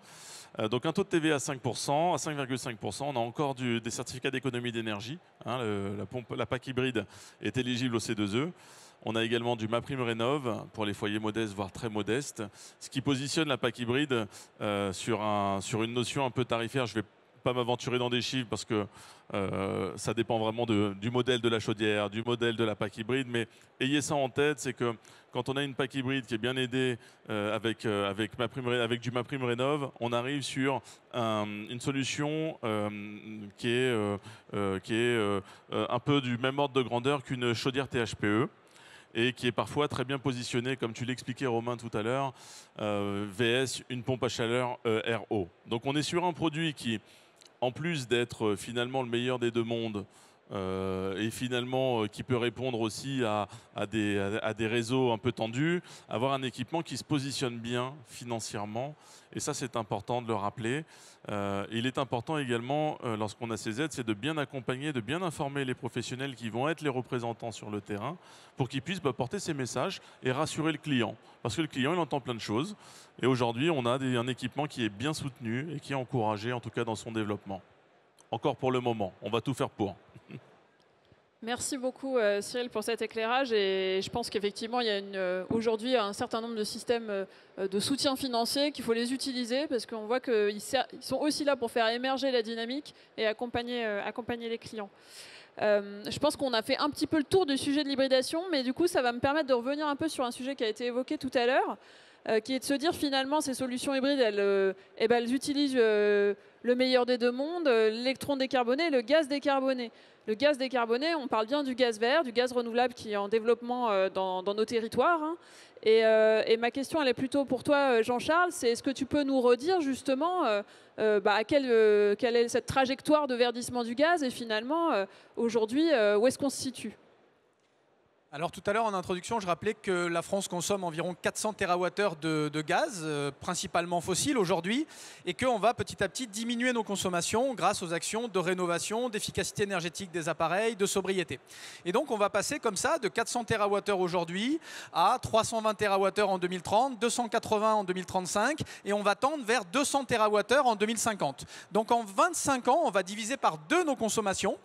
Speaker 3: Donc un taux de TVA à 5%, à 5,5%. On a encore des certificats d'économie d'énergie. La PAC hybride est éligible au C2E. On a également du MaPrimeRénov' pour les foyers modestes, voire très modestes, ce qui positionne la PAC hybride sur une notion un peu tarifaire. Je ne vais pas m'aventurer dans des chiffres parce que ça dépend vraiment du modèle de la chaudière, du modèle de la PAC hybride, mais ayez ça en tête, c'est que quand on a une PAC hybride qui est bien aidée avec du MaPrimeRénov', on arrive sur une solution qui est un peu du même ordre de grandeur qu'une chaudière THPE, et qui est parfois très bien positionné, comme tu l'expliquais Romain tout à l'heure, VS, une pompe à chaleur RO. Donc on est sur un produit qui, en plus d'être finalement le meilleur des deux mondes, et finalement qui peut répondre aussi à des réseaux un peu tendus, avoir un équipement qui se positionne bien financièrement. Et ça, c'est important de le rappeler. Il est important également, lorsqu'on a ces aides, c'est de bien accompagner, de bien informer les professionnels qui vont être les représentants sur le terrain pour qu'ils puissent porter ces messages et rassurer le client. Parce que le client, il entend plein de choses. Et aujourd'hui, on a un équipement qui est bien soutenu et qui est encouragé, en tout cas dans son développement. Encore pour le moment. On va tout faire pour.
Speaker 1: Merci beaucoup Cyril pour cet éclairage, et je pense qu'effectivement il y a aujourd'hui un certain nombre de systèmes de soutien financier qu'il faut les utiliser parce qu'on voit qu'ils sont aussi là pour faire émerger la dynamique et accompagner les clients. Je pense qu'on a fait un petit peu le tour du sujet de l'hybridation, mais du coup ça va me permettre de revenir un peu sur un sujet qui a été évoqué tout à l'heure. qui est de se dire finalement ces solutions hybrides, elles utilisent le meilleur des deux mondes, l'électron décarboné et le gaz décarboné. Le gaz décarboné, on parle bien du gaz vert, du gaz renouvelable qui est en développement dans nos territoires. Hein. Et ma question, elle est plutôt pour toi, Jean-Charles, c'est est-ce que tu peux nous redire justement quelle est cette trajectoire de verdissement du gaz et finalement, aujourd'hui, où est-ce qu'on se situe ?
Speaker 2: Alors tout à l'heure en introduction, je rappelais que la France consomme environ 400 TWh de gaz, principalement fossile aujourd'hui, et qu'on va petit à petit diminuer nos consommations grâce aux actions de rénovation, d'efficacité énergétique des appareils, de sobriété. Et donc on va passer comme ça de 400 TWh aujourd'hui à 320 TWh en 2030, 280 en 2035, et on va tendre vers 200 TWh en 2050. Donc en 25 ans, on va diviser par 2 nos consommations.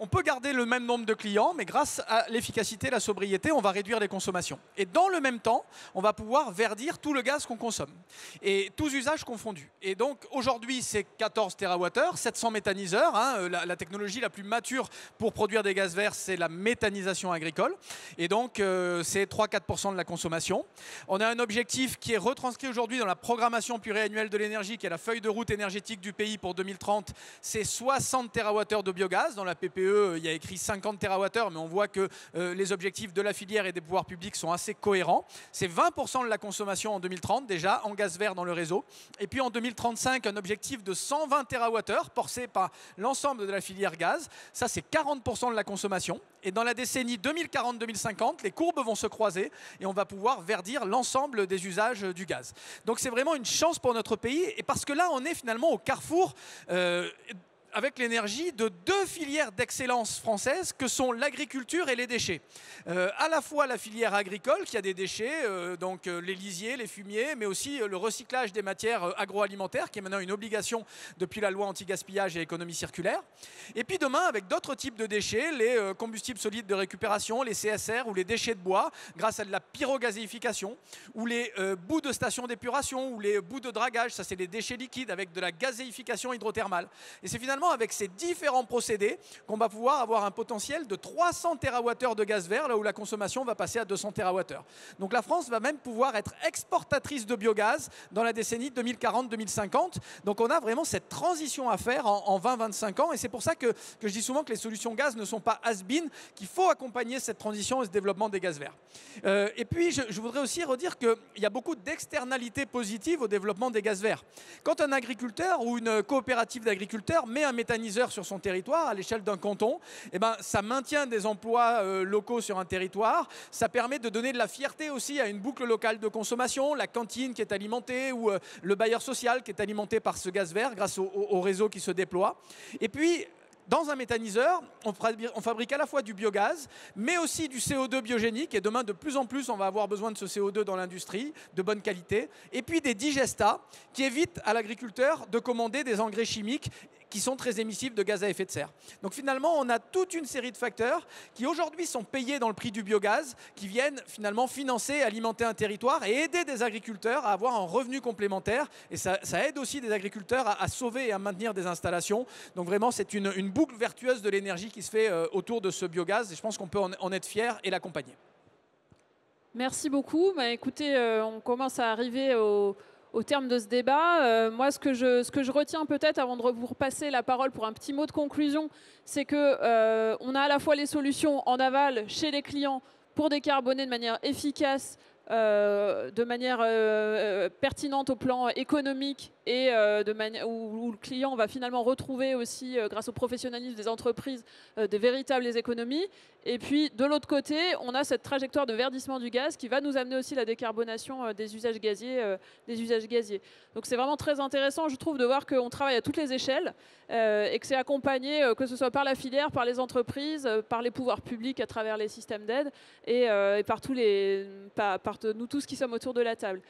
Speaker 2: On peut garder le même nombre de clients, mais grâce à l'efficacité et la sobriété, on va réduire les consommations. Et dans le même temps, on va pouvoir verdir tout le gaz qu'on consomme, et tous usages confondus. Et donc aujourd'hui, c'est 14 TWh, 700 méthaniseurs. Hein, la technologie la plus mature pour produire des gaz verts, c'est la méthanisation agricole. Et donc, c'est 3-4% de la consommation. On a un objectif qui est retranscrit aujourd'hui dans la programmation pluriannuelle de l'énergie, qui est la feuille de route énergétique du pays pour 2030. C'est 60 TWh de biogaz. Dans la PPE, il y a écrit 50 TWh, mais on voit que les objectifs de la filière et des pouvoirs publics sont assez cohérents. C'est 20% de la consommation en 2030 déjà en gaz vert dans le réseau. Et puis en 2035, un objectif de 120 TWh porté par l'ensemble de la filière gaz. Ça, c'est 40% de la consommation. Et dans la décennie 2040-2050, les courbes vont se croiser et on va pouvoir verdir l'ensemble des usages du gaz. Donc c'est vraiment une chance pour notre pays, et parce que là, on est finalement au carrefour avec l'énergie de 2 filières d'excellence françaises que sont l'agriculture et les déchets. À la fois la filière agricole qui a des déchets, donc les lisiers, les fumiers, mais aussi le recyclage des matières agroalimentaires qui est maintenant une obligation depuis la loi anti-gaspillage et économie circulaire. Et puis demain, avec d'autres types de déchets, les combustibles solides de récupération, les CSR ou les déchets de bois, grâce à de la pyrogazéification, ou les bouts de station d'épuration, ou les bouts de dragage, ça c'est les déchets liquides avec de la gazéification hydrothermale. Et c'est finalement avec ces différents procédés qu'on va pouvoir avoir un potentiel de 300 TWh de gaz vert, là où la consommation va passer à 200 TWh. Donc la France va même pouvoir être exportatrice de biogaz dans la décennie 2040-2050. Donc on a vraiment cette transition à faire en 20-25 ans, et c'est pour ça que je dis souvent que les solutions gaz ne sont pas has-been, qu'il faut accompagner cette transition et ce développement des gaz verts. Et puis je voudrais aussi redire qu'il y a beaucoup d'externalités positives au développement des gaz verts. Quand un agriculteur ou une coopérative d'agriculteurs met un méthaniseur sur son territoire à l'échelle d'un canton, eh ben, ça maintient des emplois locaux sur un territoire, ça permet de donner de la fierté aussi à une boucle locale de consommation, la cantine qui est alimentée ou le bailleur social qui est alimenté par ce gaz vert grâce au réseau qui se déploie. Et puis, dans un méthaniseur, on fabrique à la fois du biogaz, mais aussi du CO2 biogénique. Et demain, de plus en plus, on va avoir besoin de ce CO2 dans l'industrie, de bonne qualité. Et puis des digestats qui évitent à l'agriculteur de commander des engrais chimiques qui sont très émissifs de gaz à effet de serre. Donc finalement, on a toute une série de facteurs qui aujourd'hui sont payés dans le prix du biogaz, qui viennent finalement financer, alimenter un territoire et aider des agriculteurs à avoir un revenu complémentaire. Et ça aide aussi des agriculteurs à sauver et à maintenir des installations. Donc vraiment, c'est une boucle vertueuse de l'énergie qui se fait autour de ce biogaz, et je pense qu'on peut en être fier et l'accompagner.
Speaker 1: Merci beaucoup. Bah, écoutez, on commence à arriver au terme de ce débat. Moi, ce que je retiens peut-être avant de vous repasser la parole pour un petit mot de conclusion, c'est que on a à la fois les solutions en aval chez les clients pour décarboner de manière efficace, de manière pertinente au plan économique, et où le client va finalement retrouver aussi, grâce au professionnalisme des entreprises, des véritables économies. Et puis, de l'autre côté, on a cette trajectoire de verdissement du gaz qui va nous amener aussi la décarbonation des usages gaziers. Donc, c'est vraiment très intéressant, je trouve, de voir qu'on travaille à toutes les échelles et que c'est accompagné, que ce soit par la filière, par les entreprises, par les pouvoirs publics à travers les systèmes d'aide et par nous tous qui sommes autour de la table.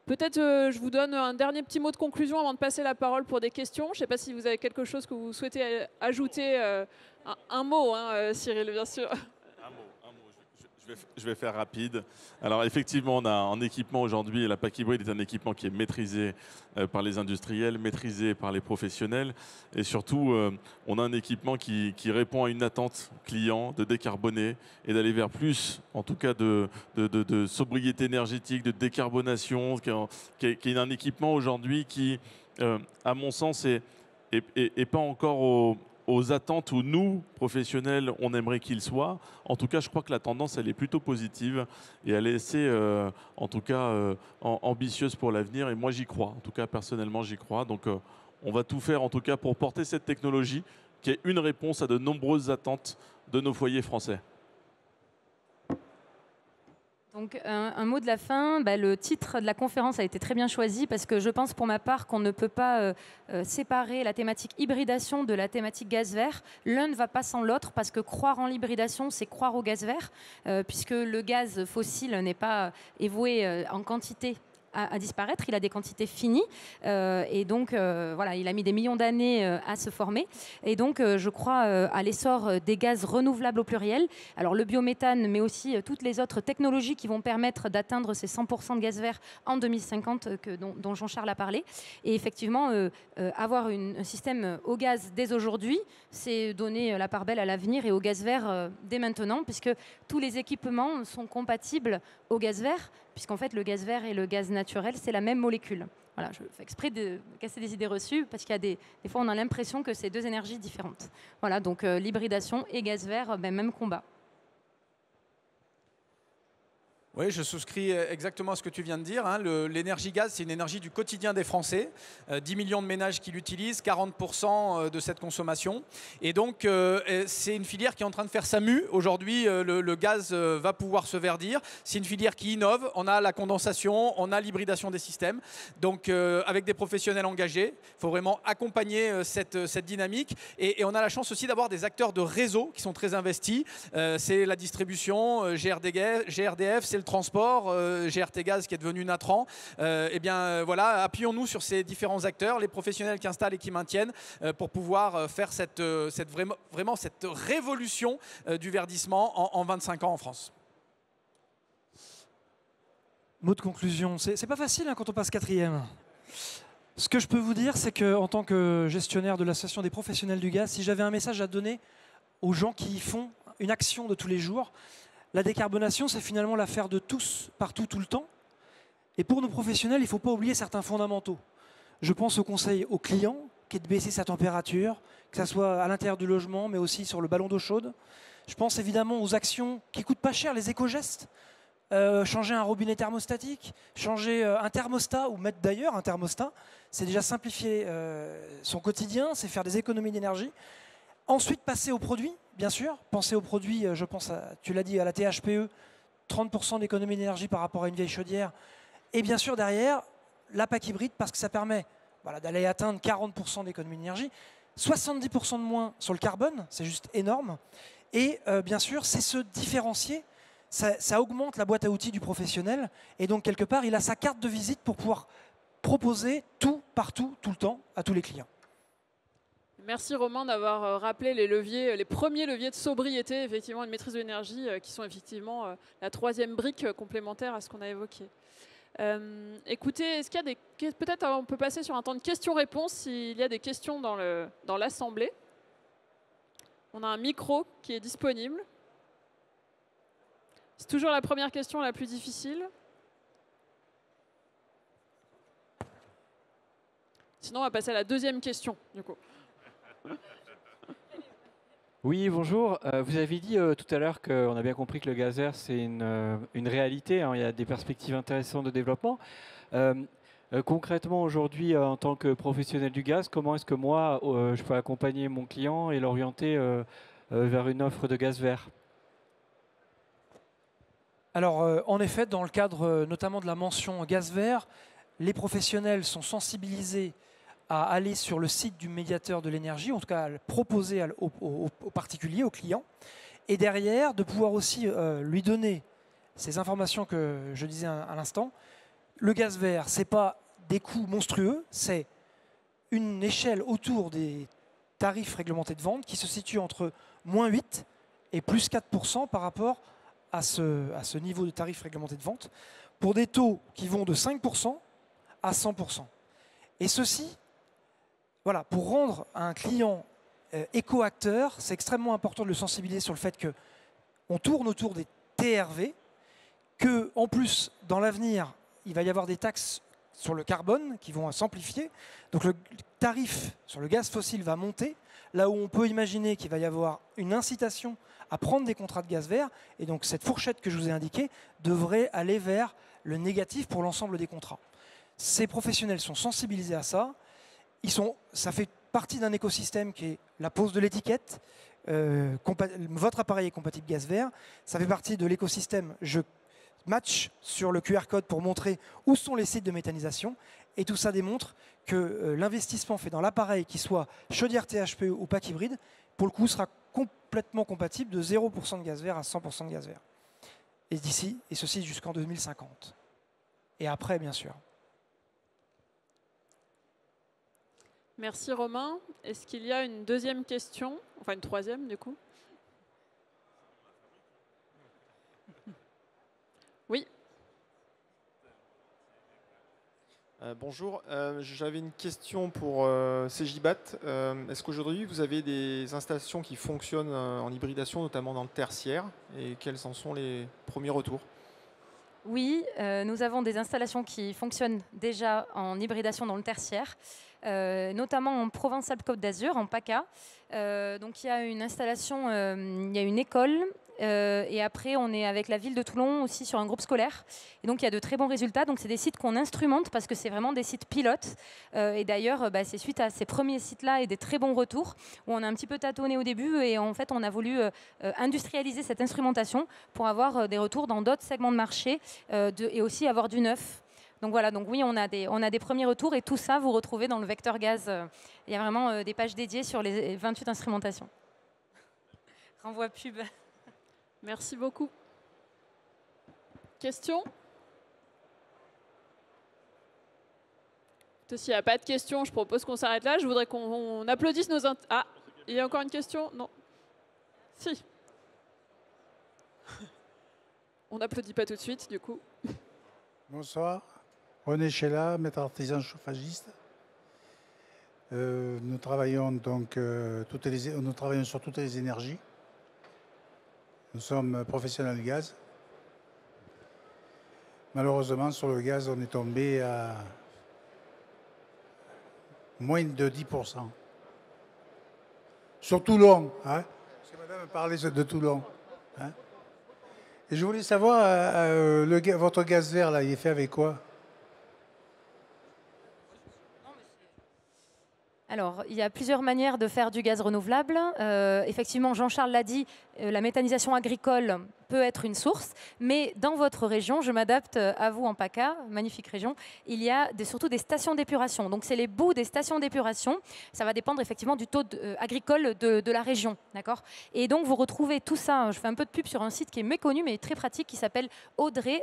Speaker 1: Peut-être je vous donne un dernier petit mot de conclusion avant de passer la parole pour des questions. Je ne sais pas si vous avez quelque chose que vous souhaitez ajouter. Un mot, hein, Cyril, bien sûr.
Speaker 3: Un mot. Je vais faire rapide. Alors effectivement, on a un équipement aujourd'hui, la PAC hybride est un équipement qui est maîtrisé par les industriels, maîtrisé par les professionnels. Et surtout, on a un équipement qui répond à une attente client de décarboner et d'aller vers plus, en tout cas, de sobriété énergétique, de décarbonation, qui est un équipement aujourd'hui qui, à mon sens, est pas encore aux attentes où nous, professionnels, on aimerait qu'il soit. En tout cas, je crois que la tendance, elle est plutôt positive et elle est assez, en tout cas, ambitieuse pour l'avenir. Et moi, j'y crois. En tout cas, personnellement, j'y crois. Donc, on va tout faire, en tout cas, pour porter cette technologie qui est une réponse à de nombreuses attentes de nos foyers français.
Speaker 4: Donc un mot de la fin, le titre de la conférence a été très bien choisi parce que je pense pour ma part qu'on ne peut pas séparer la thématique hybridation de la thématique gaz vert. L'un ne va pas sans l'autre parce que croire en l'hybridation, c'est croire au gaz vert, puisque le gaz fossile n'est pas voué en quantité à disparaître, il a des quantités finies et donc voilà, il a mis des millions d'années à se former et donc je crois à l'essor des gaz renouvelables au pluriel. Alors le biométhane mais aussi toutes les autres technologies qui vont permettre d'atteindre ces 100% de gaz vert en 2050 dont Jean-Charles a parlé. Et effectivement avoir un système au gaz dès aujourd'hui, c'est donner la part belle à l'avenir et au gaz vert dès maintenant, puisque tous les équipements sont compatibles au gaz vert, puisqu'en fait le gaz vert et le gaz naturel, c'est la même molécule. Voilà, je fais exprès de casser des idées reçues, parce qu'il y a des fois on a l'impression que c'est deux énergies différentes. Voilà, donc l'hybridation et gaz vert, même combat.
Speaker 2: Oui, je souscris exactement à ce que tu viens de dire. L'énergie gaz, c'est une énergie du quotidien des Français. 10 millions de ménages qui l'utilisent, 40% de cette consommation. Et donc, c'est une filière qui est en train de faire sa mue. Aujourd'hui, le gaz va pouvoir se verdir. C'est une filière qui innove. On a la condensation, on a l'hybridation des systèmes. Donc, avec des professionnels engagés, il faut vraiment accompagner cette dynamique. Et on a la chance aussi d'avoir des acteurs de réseau qui sont très investis. C'est la distribution, GRDF, c'est le transport, GRT Gaz qui est devenu Natran. Eh bien voilà, appuyons-nous sur ces différents acteurs, les professionnels qui installent et qui maintiennent, pour pouvoir faire vraiment cette révolution du verdissement en 25 ans en France.
Speaker 5: Mot de conclusion, c'est pas facile quand on passe quatrième. Ce que je peux vous dire, c'est qu'en tant que gestionnaire de l'association des professionnels du gaz, si j'avais un message à donner aux gens qui font une action de tous les jours, la décarbonation, c'est finalement l'affaire de tous, partout, tout le temps. Et pour nos professionnels, il ne faut pas oublier certains fondamentaux. Je pense au conseil aux clients, qui est de baisser sa température, que ce soit à l'intérieur du logement, mais aussi sur le ballon d'eau chaude. Je pense évidemment aux actions qui ne coûtent pas cher, les éco-gestes. Changer un robinet thermostatique, changer un thermostat ou mettre d'ailleurs un thermostat, c'est déjà simplifier son quotidien, c'est faire des économies d'énergie. Ensuite, passer aux produits, bien sûr. Penser aux produits, je pense, tu l'as dit, à la THPE, 30% d'économie d'énergie par rapport à une vieille chaudière. Et bien sûr, derrière, la PAC hybride, parce que ça permet d'aller atteindre 40% d'économie d'énergie, 70% de moins sur le carbone, c'est juste énorme. Et bien sûr, c'est se différencier. Ça augmente la boîte à outils du professionnel. Et donc, quelque part, il a sa carte de visite pour pouvoir proposer tout, partout, tout le temps, à tous les clients.
Speaker 1: Merci Romain d'avoir rappelé les premiers leviers de sobriété, effectivement, et de maîtrise de l'énergie, qui sont effectivement la troisième brique complémentaire à ce qu'on a évoqué. Écoutez, est-ce qu'il y a peut-être on peut passer sur un temps de questions-réponses s'il y a des questions dans l'Assemblée. On a un micro qui est disponible. C'est toujours la première question la plus difficile. Sinon, on va passer à la deuxième question, du coup.
Speaker 6: Oui, bonjour. Vous avez dit tout à l'heure qu'on a bien compris que le gaz vert, c'est une réalité. Il y a des perspectives intéressantes de développement. Concrètement, aujourd'hui, en tant que professionnel du gaz, comment est-ce que moi, je peux accompagner mon client et l'orienter vers une offre de gaz vert ?
Speaker 5: Alors, en effet, dans le cadre notamment de la mention gaz vert, les professionnels sont sensibilisés à aller sur le site du médiateur de l'énergie, en tout cas à le proposer aux particuliers, aux clients, et derrière de pouvoir aussi lui donner ces informations que je disais à l'instant. Le gaz vert, ce n'est pas des coûts monstrueux, c'est une échelle autour des tarifs réglementés de vente qui se situe entre -8 et +4% par rapport à ce niveau de tarif réglementé de vente pour des taux qui vont de 5% à 100%. Et ceci, voilà, pour rendre un client éco-acteur, c'est extrêmement important de le sensibiliser sur le fait qu'on tourne autour des TRV, qu'en plus, dans l'avenir, il va y avoir des taxes sur le carbone qui vont s'amplifier. Donc le tarif sur le gaz fossile va monter, là où on peut imaginer qu'il va y avoir une incitation à prendre des contrats de gaz vert. Et donc cette fourchette que je vous ai indiquée devrait aller vers le négatif pour l'ensemble des contrats. Ces professionnels sont sensibilisés à ça. Ça fait partie d'un écosystème qui est la pose de l'étiquette. Votre appareil est compatible gaz vert. Ça fait partie de l'écosystème. Je match sur le QR code pour montrer où sont les sites de méthanisation. Et tout ça démontre que l'investissement fait dans l'appareil, qu'il soit chaudière THPE ou pack hybride, pour le coup sera complètement compatible de 0% de gaz vert à 100% de gaz vert. Et ceci jusqu'en 2050. Et après, bien sûr.
Speaker 1: Merci Romain. Est-ce qu'il y a une deuxième question? Enfin une troisième du coup. Oui.
Speaker 7: Bonjour, j'avais une question pour CJBAT. Est-ce qu'aujourd'hui vous avez des installations qui fonctionnent en hybridation, notamment dans le tertiaire, et quels en sont les premiers retours?
Speaker 4: Oui, nous avons des installations qui fonctionnent déjà en hybridation dans le tertiaire, notamment en Provence-Alpes-Côte d'Azur, en PACA. Donc il y a une installation, il y a une école, et après on est avec la ville de Toulon aussi sur un groupe scolaire. Et donc il y a de très bons résultats. Donc c'est des sites qu'on instrumente parce que c'est vraiment des sites pilotes. Et d'ailleurs, c'est suite à ces premiers sites-là et des très bons retours où on a un petit peu tâtonné au début et en fait on a voulu industrialiser cette instrumentation pour avoir des retours dans d'autres segments de marché et aussi avoir du neuf. Donc voilà, donc oui, on a des premiers retours et tout ça, vous retrouvez dans le vecteur gaz. Il y a vraiment des pages dédiées sur les 28 instrumentations. Renvoi pub.
Speaker 1: Merci beaucoup. Question? S'il n'y a pas de questions, je propose qu'on s'arrête là. Je voudrais qu'on applaudisse nos... Ah, il y a encore une question? Non. Si. On n'applaudit pas tout de suite, du coup.
Speaker 8: Bonsoir. René Chella, maître artisan chauffagiste. Nous travaillons donc nous travaillons sur toutes les énergies. Nous sommes professionnels gaz. Malheureusement, sur le gaz, on est tombé à moins de 10%. Sur Toulon, hein, parce que madame parlait de Toulon. Hein. Et je voulais savoir, votre gaz vert, là, il est fait avec quoi?
Speaker 4: Alors, il y a plusieurs manières de faire du gaz renouvelable. Effectivement, Jean-Charles l'a dit, la méthanisation agricole peut être une source, mais dans votre région, je m'adapte à vous en PACA, magnifique région, il y a surtout des stations d'épuration. Donc, c'est les bouts des stations d'épuration. Ça va dépendre effectivement du taux agricole de la région. D'accord. Et donc, vous retrouvez tout ça. Je fais un peu de pub sur un site qui est méconnu, mais très pratique, qui s'appelle Audrey.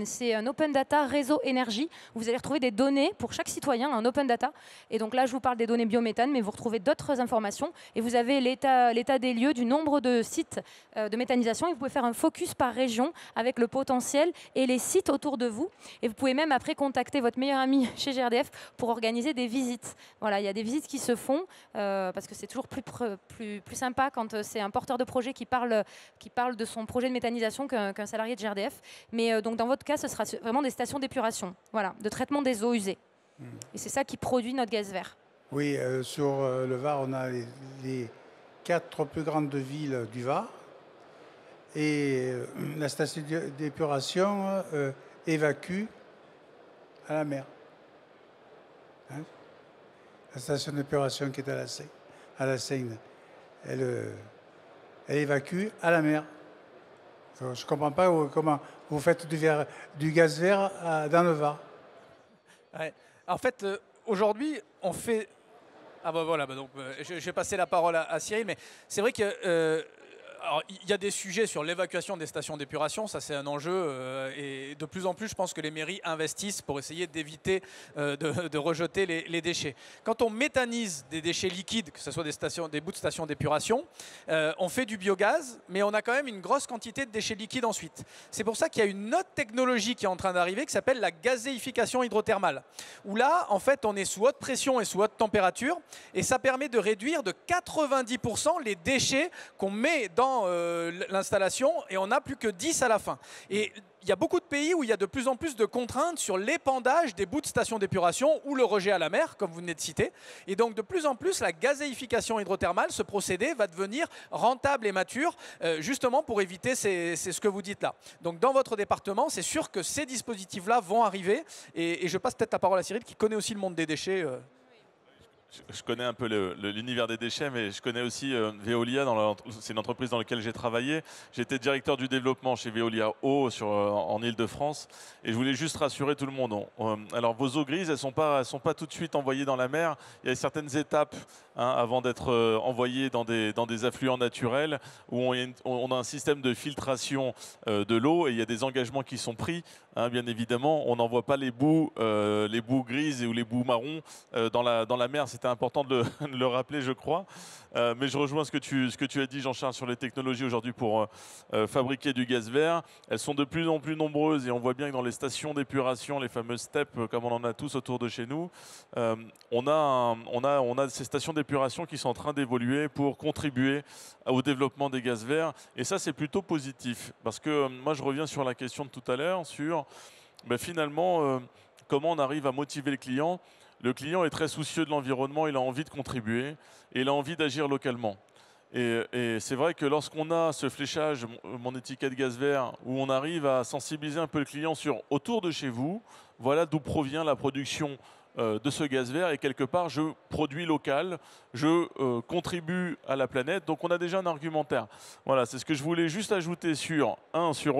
Speaker 4: C'est un open data réseau énergie. Vous allez retrouver des données pour chaque citoyen, un open data. Et donc là, je vous parle des données biométhane, mais vous retrouvez d'autres informations. Et vous avez l'état des lieux du nombre de sites de méthanisation. Et vous pouvez faire un focus par région avec le potentiel et les sites autour de vous. Et vous pouvez même après contacter votre meilleur ami chez GRDF pour organiser des visites. Voilà, il y a des visites qui se font parce que c'est toujours plus sympa quand c'est un porteur de projet qui parle de son projet de méthanisation qu'un salarié de GRDF. Mais donc dans votre cas, ce sera vraiment des stations d'épuration, voilà, de traitement des eaux usées. Et c'est ça qui produit notre gaz vert.
Speaker 8: Oui, sur le Var, on a les 4 plus grandes villes du Var. Et la station d'épuration évacue à la mer. Hein? La station d'épuration qui est à la Seine, elle évacue à la mer. Je ne comprends pas comment vous faites du gaz vert dans le Var.
Speaker 2: Ouais. En fait, aujourd'hui, on fait... Ah ben voilà, donc, je vais passer la parole à Cyril, mais c'est vrai que Alors, il y a des sujets sur l'évacuation des stations d'épuration, ça c'est un enjeu et de plus en plus je pense que les mairies investissent pour essayer d'éviter de rejeter les déchets. Quand on méthanise des déchets liquides, que ce soit des bouts de stations d'épuration, on fait du biogaz, mais on a quand même une grosse quantité de déchets liquides ensuite. C'est pour ça qu'il y a une autre technologie qui est en train d'arriver qui s'appelle la gazéification hydrothermale, où là en fait on est sous haute pression et sous haute température et ça permet de réduire de 90% les déchets qu'on met dans l'installation et on n'a plus que 10 à la fin. Et il y a beaucoup de pays où il y a de plus en plus de contraintes sur l'épandage des bouts de stations d'épuration ou le rejet à la mer, comme vous venez de citer. Et donc de plus en plus, la gazéification hydrothermale, ce procédé, va devenir rentable et mature, justement pour éviter c'est ce que vous dites là. Donc dans votre département, c'est sûr que ces dispositifs-là vont arriver. Et je passe peut-être la parole à Cyril, qui connaît aussi le monde des déchets.
Speaker 3: Je connais un peu l'univers des déchets, mais je connais aussi Veolia, c'est une entreprise dans laquelle j'ai travaillé. J'étais directeur du développement chez Veolia Eau en Ile-de-France et je voulais juste rassurer tout le monde. Alors vos eaux grises, elles ne sont pas tout de suite envoyées dans la mer. Il y a certaines étapes avant d'être envoyées dans des affluents naturels où on a un système de filtration de l'eau et il y a des engagements qui sont pris. Bien évidemment, on n'envoie pas les boues grises ou les boues marrons dans la mer. C'était important de le rappeler, je crois. Mais je rejoins ce que tu as dit, Jean-Charles, sur les technologies aujourd'hui pour fabriquer du gaz vert. Elles sont de plus en plus nombreuses et on voit bien que dans les stations d'épuration, les fameuses STEP, comme on en a tous autour de chez nous, on a ces stations d'épuration qui sont en train d'évoluer pour contribuer au développement des gaz verts. Et ça, c'est plutôt positif. Parce que moi, je reviens sur la question de tout à l'heure, sur finalement comment on arrive à motiver le client. Le client est très soucieux de l'environnement, il a envie de contribuer et il a envie d'agir localement. Et c'est vrai que lorsqu'on a ce fléchage, mon étiquette gaz vert, où on arrive à sensibiliser un peu le client sur autour de chez vous, voilà d'où provient la production de ce gaz vert et quelque part je produis local, je contribue à la planète, donc on a déjà un argumentaire. Voilà, c'est ce que je voulais juste ajouter sur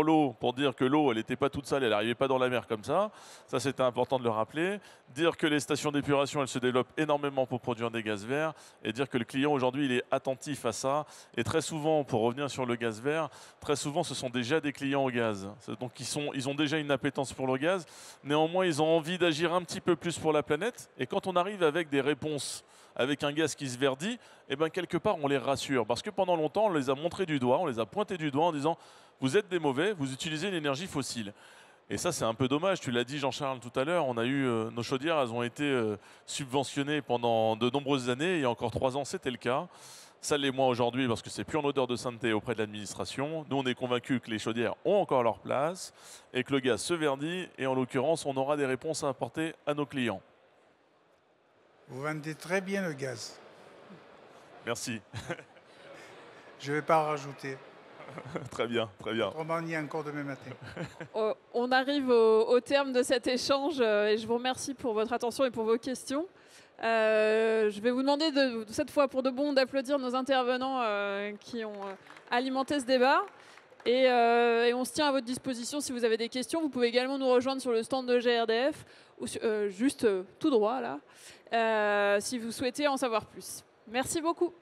Speaker 3: l'eau, pour dire que l'eau elle n'était pas toute sale, elle n'arrivait pas dans la mer comme ça c'était important de le rappeler, dire que les stations d'épuration elles se développent énormément pour produire des gaz verts et dire que le client aujourd'hui il est attentif à ça et très souvent, pour revenir sur le gaz vert, très souvent ce sont déjà des clients au gaz, donc ils ont déjà une appétence pour le gaz, néanmoins ils ont envie d'agir un petit peu plus pour la planète et quand on arrive avec des réponses avec un gaz qui se verdit, et quelque part on les rassure parce que pendant longtemps on les a montrés du doigt, on les a pointés du doigt en disant vous êtes des mauvais, vous utilisez une énergie fossile. Et ça c'est un peu dommage, tu l'as dit Jean-Charles tout à l'heure, on a eu nos chaudières, elles ont été subventionnées pendant de nombreuses années, il y a encore 3 ans c'était le cas. Ça l'est moins aujourd'hui parce que c'est plus en odeur de sainteté auprès de l'administration. Nous, on est convaincus que les chaudières ont encore leur place et que le gaz se verdit. Et en l'occurrence, on aura des réponses à apporter à nos clients.
Speaker 8: Vous vendez très bien le gaz.
Speaker 3: Merci.
Speaker 8: Je ne vais pas en rajouter.
Speaker 3: Très bien, très bien.
Speaker 8: Autrement, on y est encore demain matin.
Speaker 1: On arrive au terme de cet échange et je vous remercie pour votre attention et pour vos questions. Je vais vous demander cette fois pour de bon d'applaudir nos intervenants qui ont alimenté ce débat. Et on se tient à votre disposition si vous avez des questions. Vous pouvez également nous rejoindre sur le stand de GRDF ou juste tout droit là, si vous souhaitez en savoir plus. Merci beaucoup.